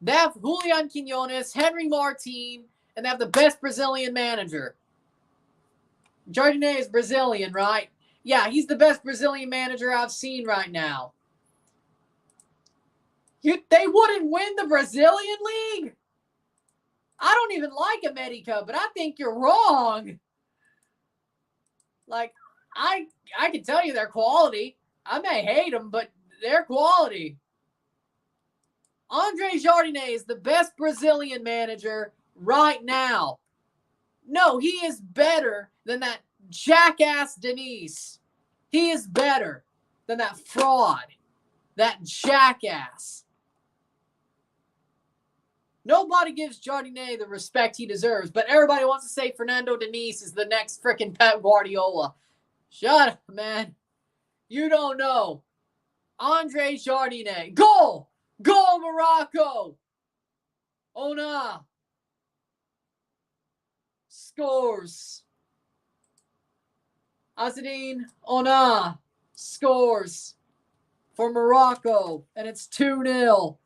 They have Julian Quinones, Henry Martin, and they have the best Brazilian manager. Jardinet is Brazilian, right? Yeah, he's the best Brazilian manager I've seen right now. They wouldn't win the Brazilian League? I don't even like America, but I think you're wrong. Like, I can tell you their quality. I may hate them, but their quality. Andre Jardinet is the best Brazilian manager right now. No, he is better than that jackass Denise. He is better than that fraud, that jackass. Nobody gives Jardinet the respect he deserves, but everybody wants to say Fernando Denise is the next freaking Pep Guardiola. Shut up, man. You don't know. Andre Jardinet. Goal! Goal, Morocco! Ona scores. Azadine Ona scores for Morocco, and it's 2-0.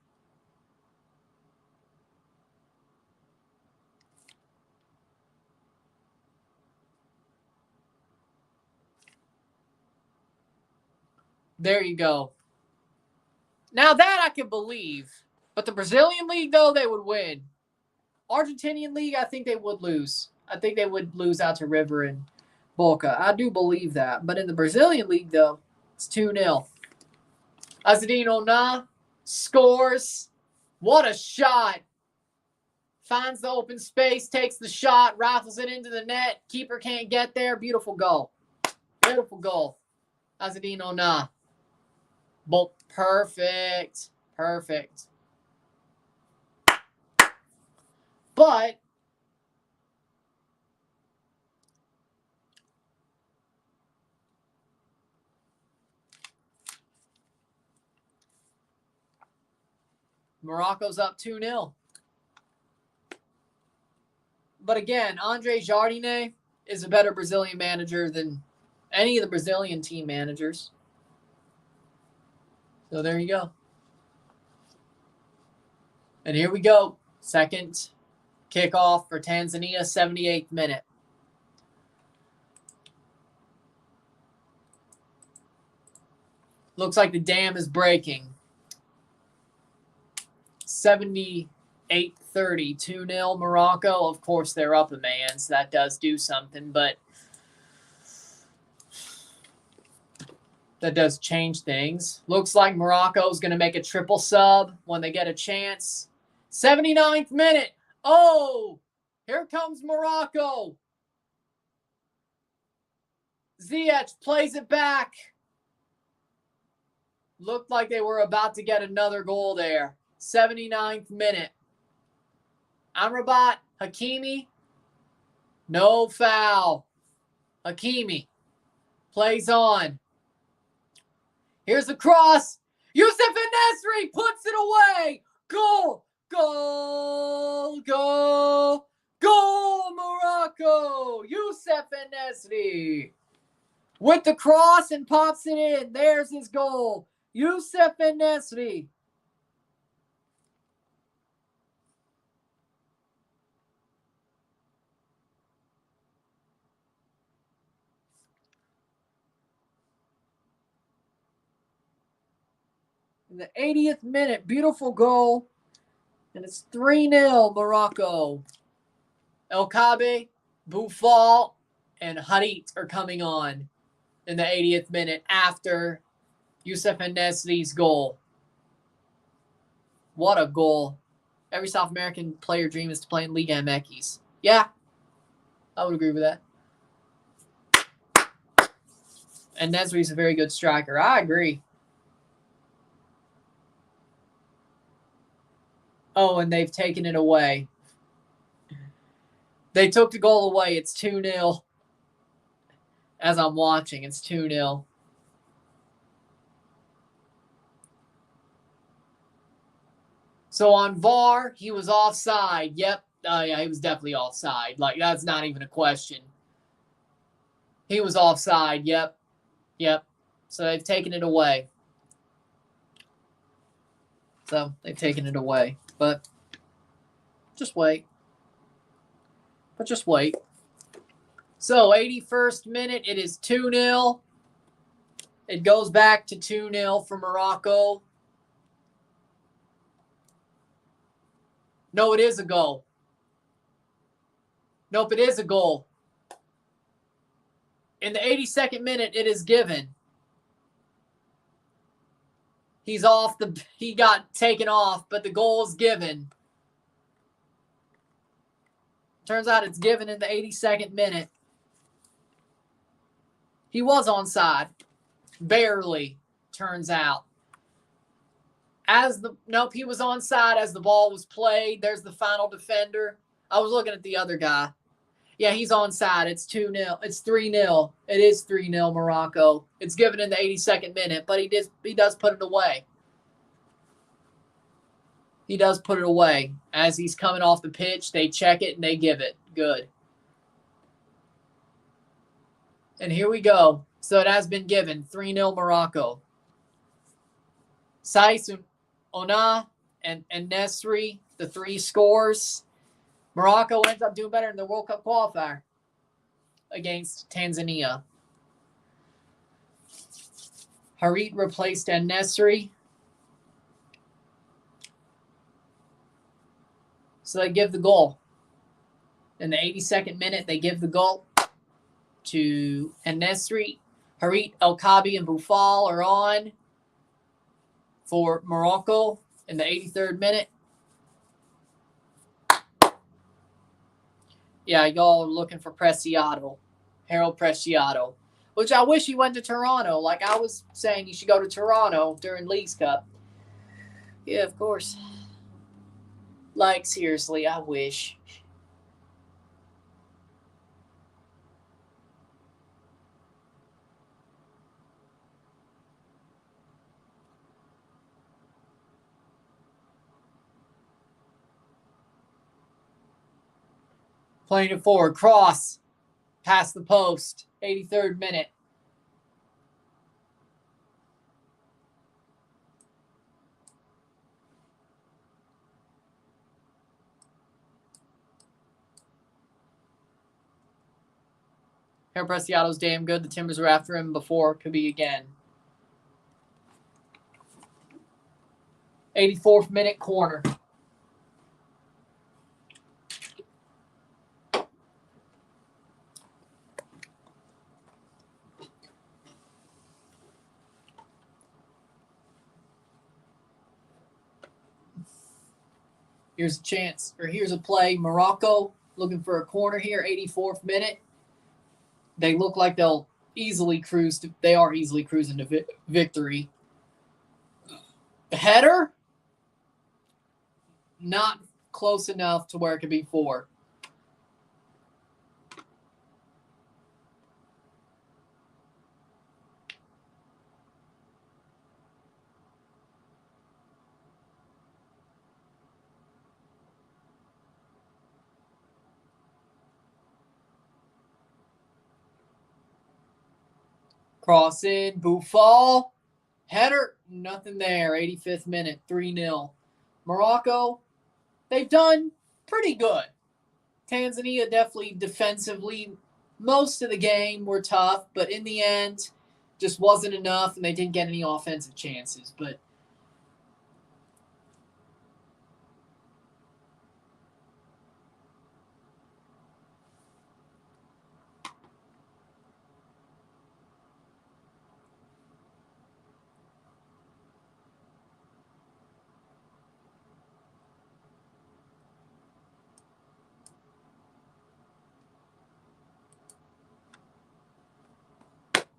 There you go. Now that I can believe. But the Brazilian League, though, they would win. Argentinian League, I think they would lose. I think they would lose out to River and Boca. I do believe that. But in the Brazilian League, though, it's 2-0. Azadine Ona scores. What a shot. Finds the open space, takes the shot, rifles it into the net. Keeper can't get there. Beautiful goal. Beautiful goal. Azadine Ona. Bolt. Perfect. Perfect. But Morocco's up 2-0. But again, Andre Jardinet is a better Brazilian manager than any of the Brazilian team managers. So there you go. And here we go. Second kickoff for Tanzania, 78th minute. Looks like the dam is breaking. 78-30, 2-0 Morocco. Of course, they're up a man, so that does do something, but that does change things. Looks like Morocco's going to make a triple sub when they get a chance. 79th minute. Oh, here comes Morocco. Ziyech plays it back. Looked like they were about to get another goal there. 79th minute. Amrabat, Hakimi. No foul. Hakimi plays on. Here's the cross. Youssef En-Nesyri puts it away. Goal. Goal. Goal. Goal, Morocco. Youssef En-Nesyri with the cross and pops it in. There's his goal. Youssef En-Nesyri. In the 80th minute, beautiful goal. And it's 3-0 Morocco. El Kabak, Boufal, and Harit are coming on in the 80th minute after Youssef En-Nesyri's goal. What a goal. Every South American player dream is to play in Liga MX. Yeah, I would agree with that. And En-Nesyri's a very good striker. I agree. Oh, and they've taken it away. They took the goal away. It's 2-0. As I'm watching, it's 2-0. So on VAR, he was offside. Yep. Yeah, he was definitely offside. Like, that's not even a question. He was offside. Yep. So they've taken it away. But just wait. So 81st minute, it is 2-0. It goes back to 2-0 for Morocco. No, it is a goal. Nope, it is a goal. In the 82nd minute, it is given. He got taken off, but the goal is given. Turns out it's given in the 82nd minute. He was onside. Barely, turns out. Nope, he was onside as the ball was played. There's the final defender. I was looking at the other guy. Yeah, he's onside. It's 2-0. It's 3-0. It is 3-0 Morocco. It's given in the 82nd minute, but he does put it away. He does put it away. As he's coming off the pitch, they check it and they give it. Good. And here we go. So it has been given. 3-0 Morocco. Saiss, Ona, and En-Nesyri, the 3 scores. Morocco ends up doing better in the World Cup qualifier against Tanzania. Harit replaced En-Nesyri. So they give the goal. In the 82nd minute, they give the goal to En-Nesyri. Harit, El Kabak, and Boufal are on for Morocco in the 83rd minute. Yeah, y'all are looking for Preciado. Harold Preciado. Which I wish he went to Toronto. Like I was saying, he should go to Toronto during Leagues Cup. Yeah, of course. Like, seriously, I wish. Playing it forward. Cross. Past the post. 83rd minute. Harold Preciado's damn good. The Timbers were after him before. Could be again. 84th minute corner. Here's a chance, or here's a play. Morocco looking for a corner here, 84th minute. They look like they are easily cruising to victory. Header? Not close enough to where it could be 4. Cross in, Boufal, header. nothing there. 85th minute, 3-0. Morocco, they've done pretty good. Tanzania definitely defensively, most of the game were tough, but in the end, just wasn't enough, and they didn't get any offensive chances. But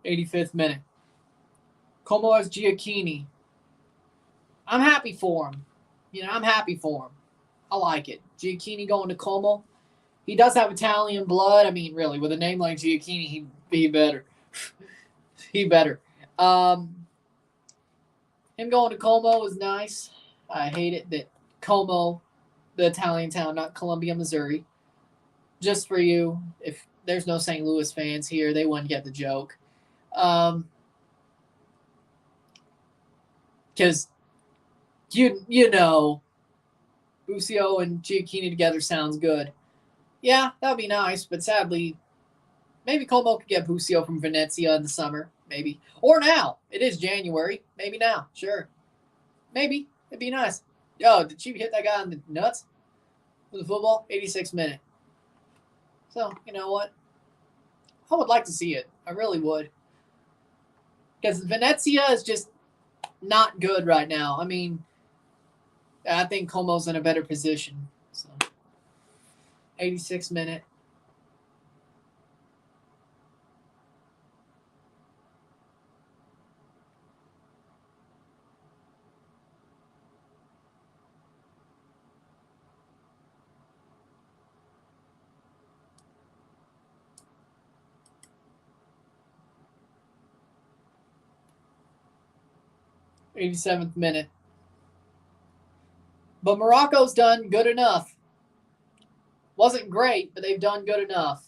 '85th minute, Como has Giacchini. I'm happy for him. I'm happy for him. I like it. Giacchini going to Como. He does have Italian blood. I mean, really, with a name like Giacchini, he better. He better. Him going to Como is nice. I hate it that Como, the Italian town, not Columbia, Missouri. Just for you, if there's no St. Louis fans here, they wouldn't get the joke. Because you know, Busio and Giacchini together sounds good. Yeah, that would be nice, but sadly, maybe Como could get Busio from Venezia in the summer, maybe. Or now. It is January. Maybe now. Sure. Maybe. It'd be nice. Yo, did she hit that guy in the nuts with the football? 86th minute. So, you know what? I would like to see it. I really would. Because Venezia is just not good right now. I mean, I think Como's in a better position. So, 86th minute. '87th minute. But Morocco's done good enough. Wasn't great, but they've done good enough.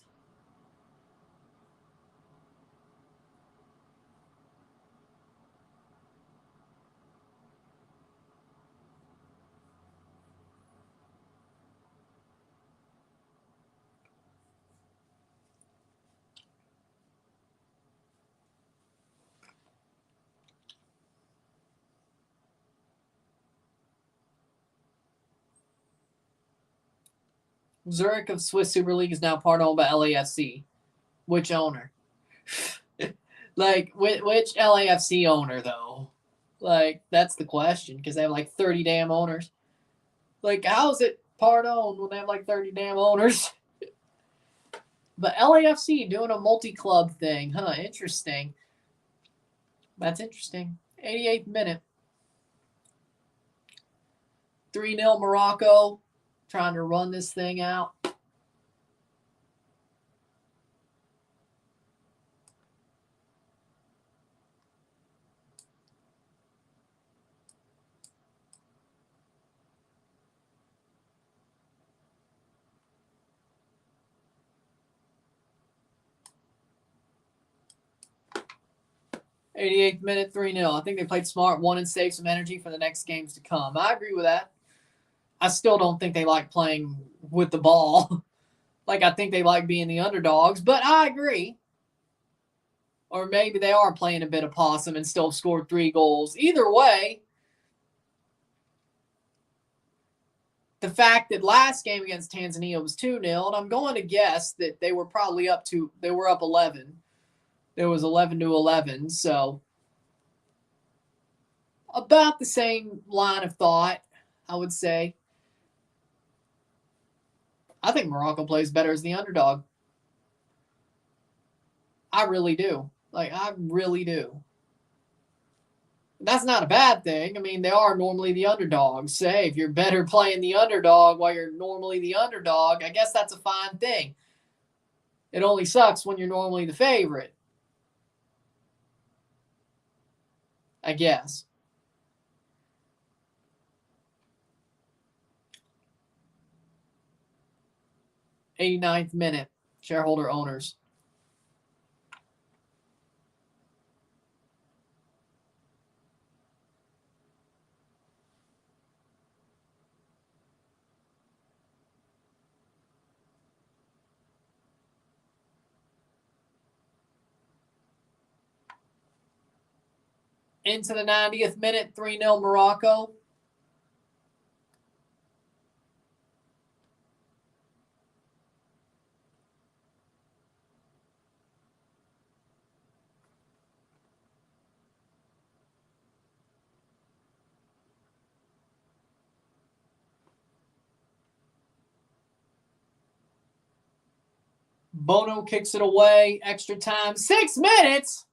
Zurich of Swiss Super League is now part owned by LAFC. Which owner? Like, which LAFC owner, though? Like, that's the question, because they have like 30 damn owners. Like, how is it part owned when they have like 30 damn owners? But LAFC doing a multi-club thing. Huh, interesting. That's interesting. 88th minute. 3-0 Morocco. Trying to run this thing out. '88th minute, 3-0. I think they played smart, won, and saved some energy for the next games to come. I agree with that. I still don't think they like playing with the ball. Like, I think they like being the underdogs, but I agree. Or maybe they are playing a bit of possum and still scored 3 goals. Either way, the fact that last game against Tanzania was 2-0, and I'm going to guess that they were probably up 11. It was 11-11, so about the same line of thought, I would say. I think Morocco plays better as the underdog. I really do. Like, I really do. That's not a bad thing. I mean, they are normally the underdogs. Say, if you're better playing the underdog while you're normally the underdog, I guess that's a fine thing. It only sucks when you're normally the favorite. I guess. 89th minute. Shareholder owners. into the 90th minute, 3-0 Morocco. Bono kicks it away. Extra time. 6 minutes.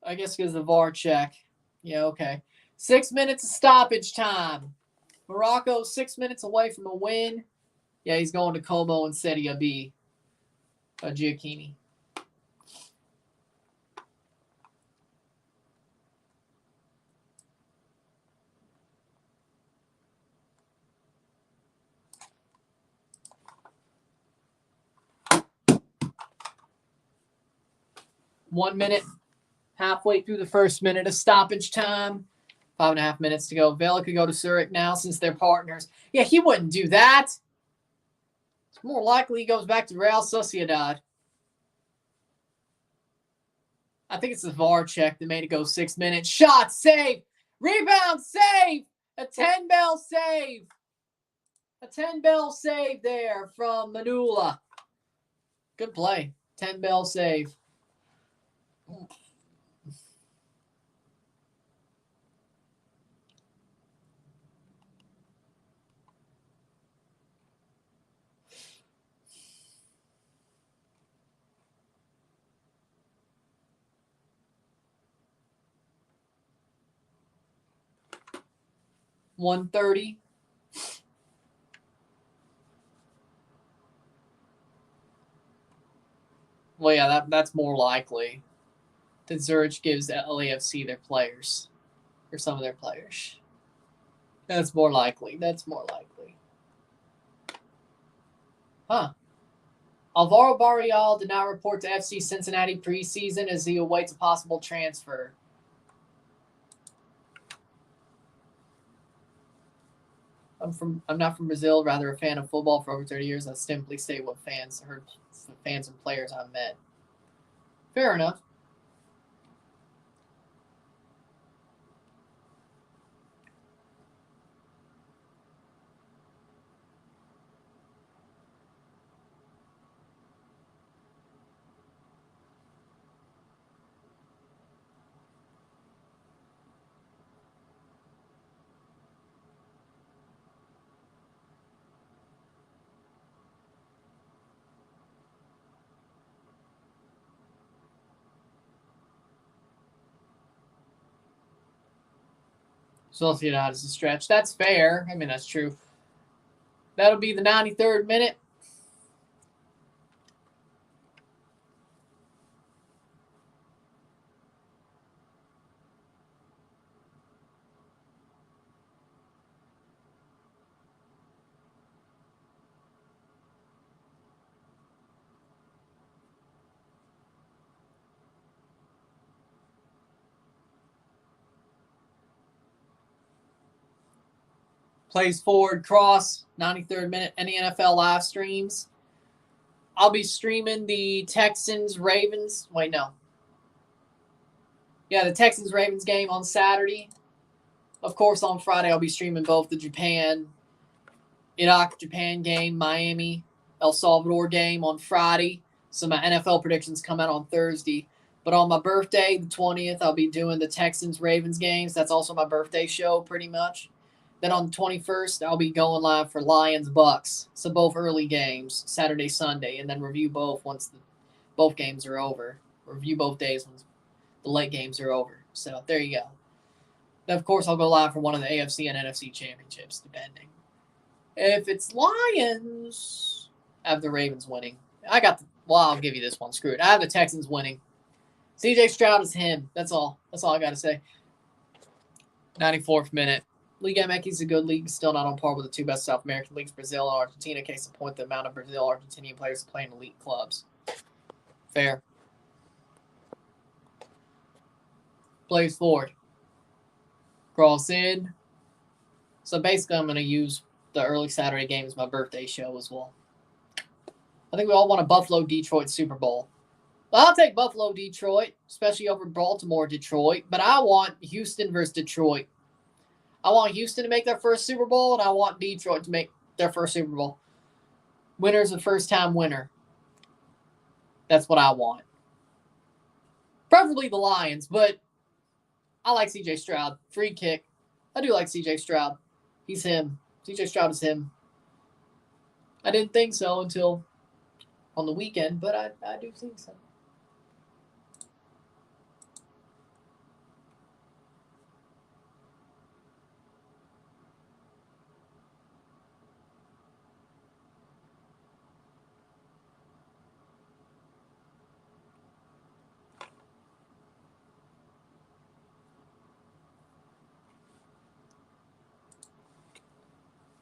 I guess because the VAR check. Yeah, okay. 6 minutes of stoppage time. Morocco 6 minutes away from a win. Yeah, he's going to Como and Serie B. Giacchini. One minute, halfway through the first minute of stoppage time. 5.5 minutes to go. Vela could go to Zurich now since they're partners. Yeah, he wouldn't do that. It's more likely he goes back to Real Sociedad. I think it's the VAR check that made it go 6 minutes. Shot, save, rebound, save, a 10-bell save. A 10-bell save there from Manula. Good play. 10-bell save. $130. Well, yeah, that's more likely that Zurich gives LAFC their players, or some of their players. That's more likely. That's more likely. Huh. Alvaro Barrial did not report to FC Cincinnati preseason as he awaits a possible transfer. I'm not from Brazil, rather a fan of football for over 30 years. I simply say what fans heard, fans and players I've met. Fair enough. Sociedad is a stretch. That's fair. I mean, that's true. That'll be the 93rd minute. Plays forward, cross, 93rd minute. Any NFL live streams? I'll be streaming the Texans-Ravens. Wait, no. Yeah, the Texans-Ravens game on Saturday. Of course, on Friday, I'll be streaming both the Iraq-Japan game, Miami, El Salvador game on Friday. So my NFL predictions come out on Thursday. But on my birthday, the 20th, I'll be doing the Texans-Ravens games. That's also my birthday show, pretty much. Then on the 21st, I'll be going live for Lions-Bucks. So both early games, Saturday, Sunday, and then review both once both games are over. Review both days once the late games are over. So there you go. Then, of course, I'll go live for one of the AFC and NFC championships, depending. If it's Lions, I have the Ravens winning. I'll give you this one. Screw it. I have the Texans winning. CJ Stroud is him. That's all. That's all I got to say. 94th minute. Liga MX is a good league, still not on par with the two best South American leagues, Brazil and Argentina. Case in point, the amount of Brazil-Argentinian players playing elite clubs. Fair. Plays forward. Cross in. So basically, I'm going to use the early Saturday game as my birthday show as well. I think we all want a Buffalo-Detroit Super Bowl. Well, I'll take Buffalo, Detroit, especially over Baltimore, Detroit. But I want Houston versus Detroit. I want Houston to make their first Super Bowl, and I want Detroit to make their first Super Bowl. Winner's a first-time winner. That's what I want. Preferably the Lions, but I like C.J. Stroud. Free kick. I do like C.J. Stroud. He's him. C.J. Stroud is him. I didn't think so until on the weekend, but I do think so.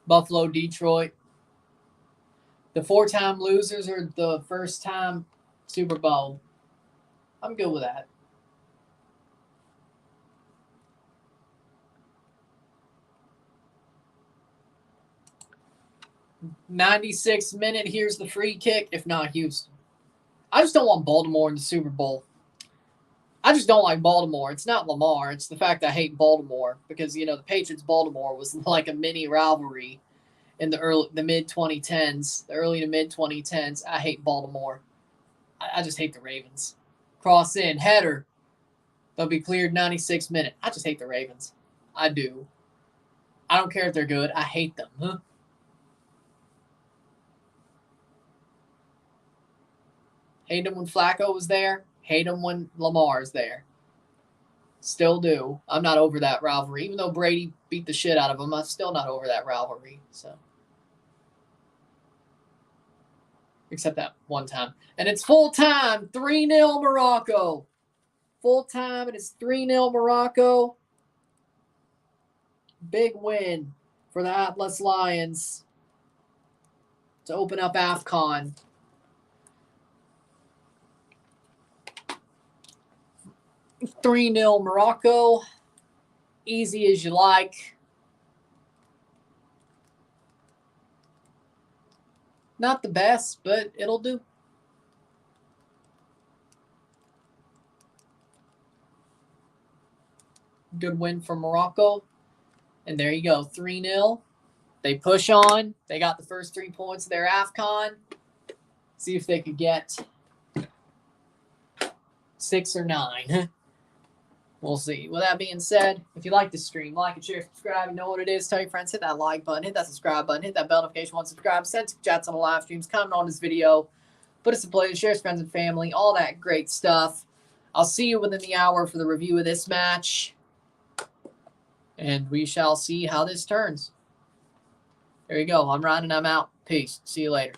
Buffalo, Detroit. The 4-time losers or the first-time Super Bowl. I'm good with that. '96 minute. Here's the free kick. If not Houston, I just don't want Baltimore in the Super Bowl. I just don't like Baltimore. It's not Lamar. It's the fact that I hate Baltimore because the Patriots-Baltimore was like a mini rivalry in the mid 2010s, the early to mid 2010s. I hate Baltimore. I just hate the Ravens. Cross in header. They'll be cleared 96 minute. I just hate the Ravens. I do. I don't care if they're good. I hate them. Huh? Hate them when Flacco was there. Hate them when Lamar's there. Still do. I'm not over that rivalry. Even though Brady beat the shit out of him, I'm still not over that rivalry. So, except that one time. And it's full time. 3-0 Morocco. Full time. And it's 3-0 Morocco. Big win for the Atlas Lions to open up AFCON. $3-0 Morocco. Easy as you like. Not the best, but it'll do. Good win for Morocco. And there you go. 3-0. They push on. They got the first 3 points of their AFCON. See if they could get 6 or 9. We'll see. With that being said, if you like this stream, like and share, subscribe. You know what it is. Tell your friends. Hit that like button. Hit that subscribe button. Hit that bell notification once subscribe. Send some chats on the live streams. Comment on this video. Put us in play. Share with friends and family. All that great stuff. I'll see you within the hour for the review of this match. And we shall see how this turns. There you go. I'm Ryan and I'm out. Peace. See you later.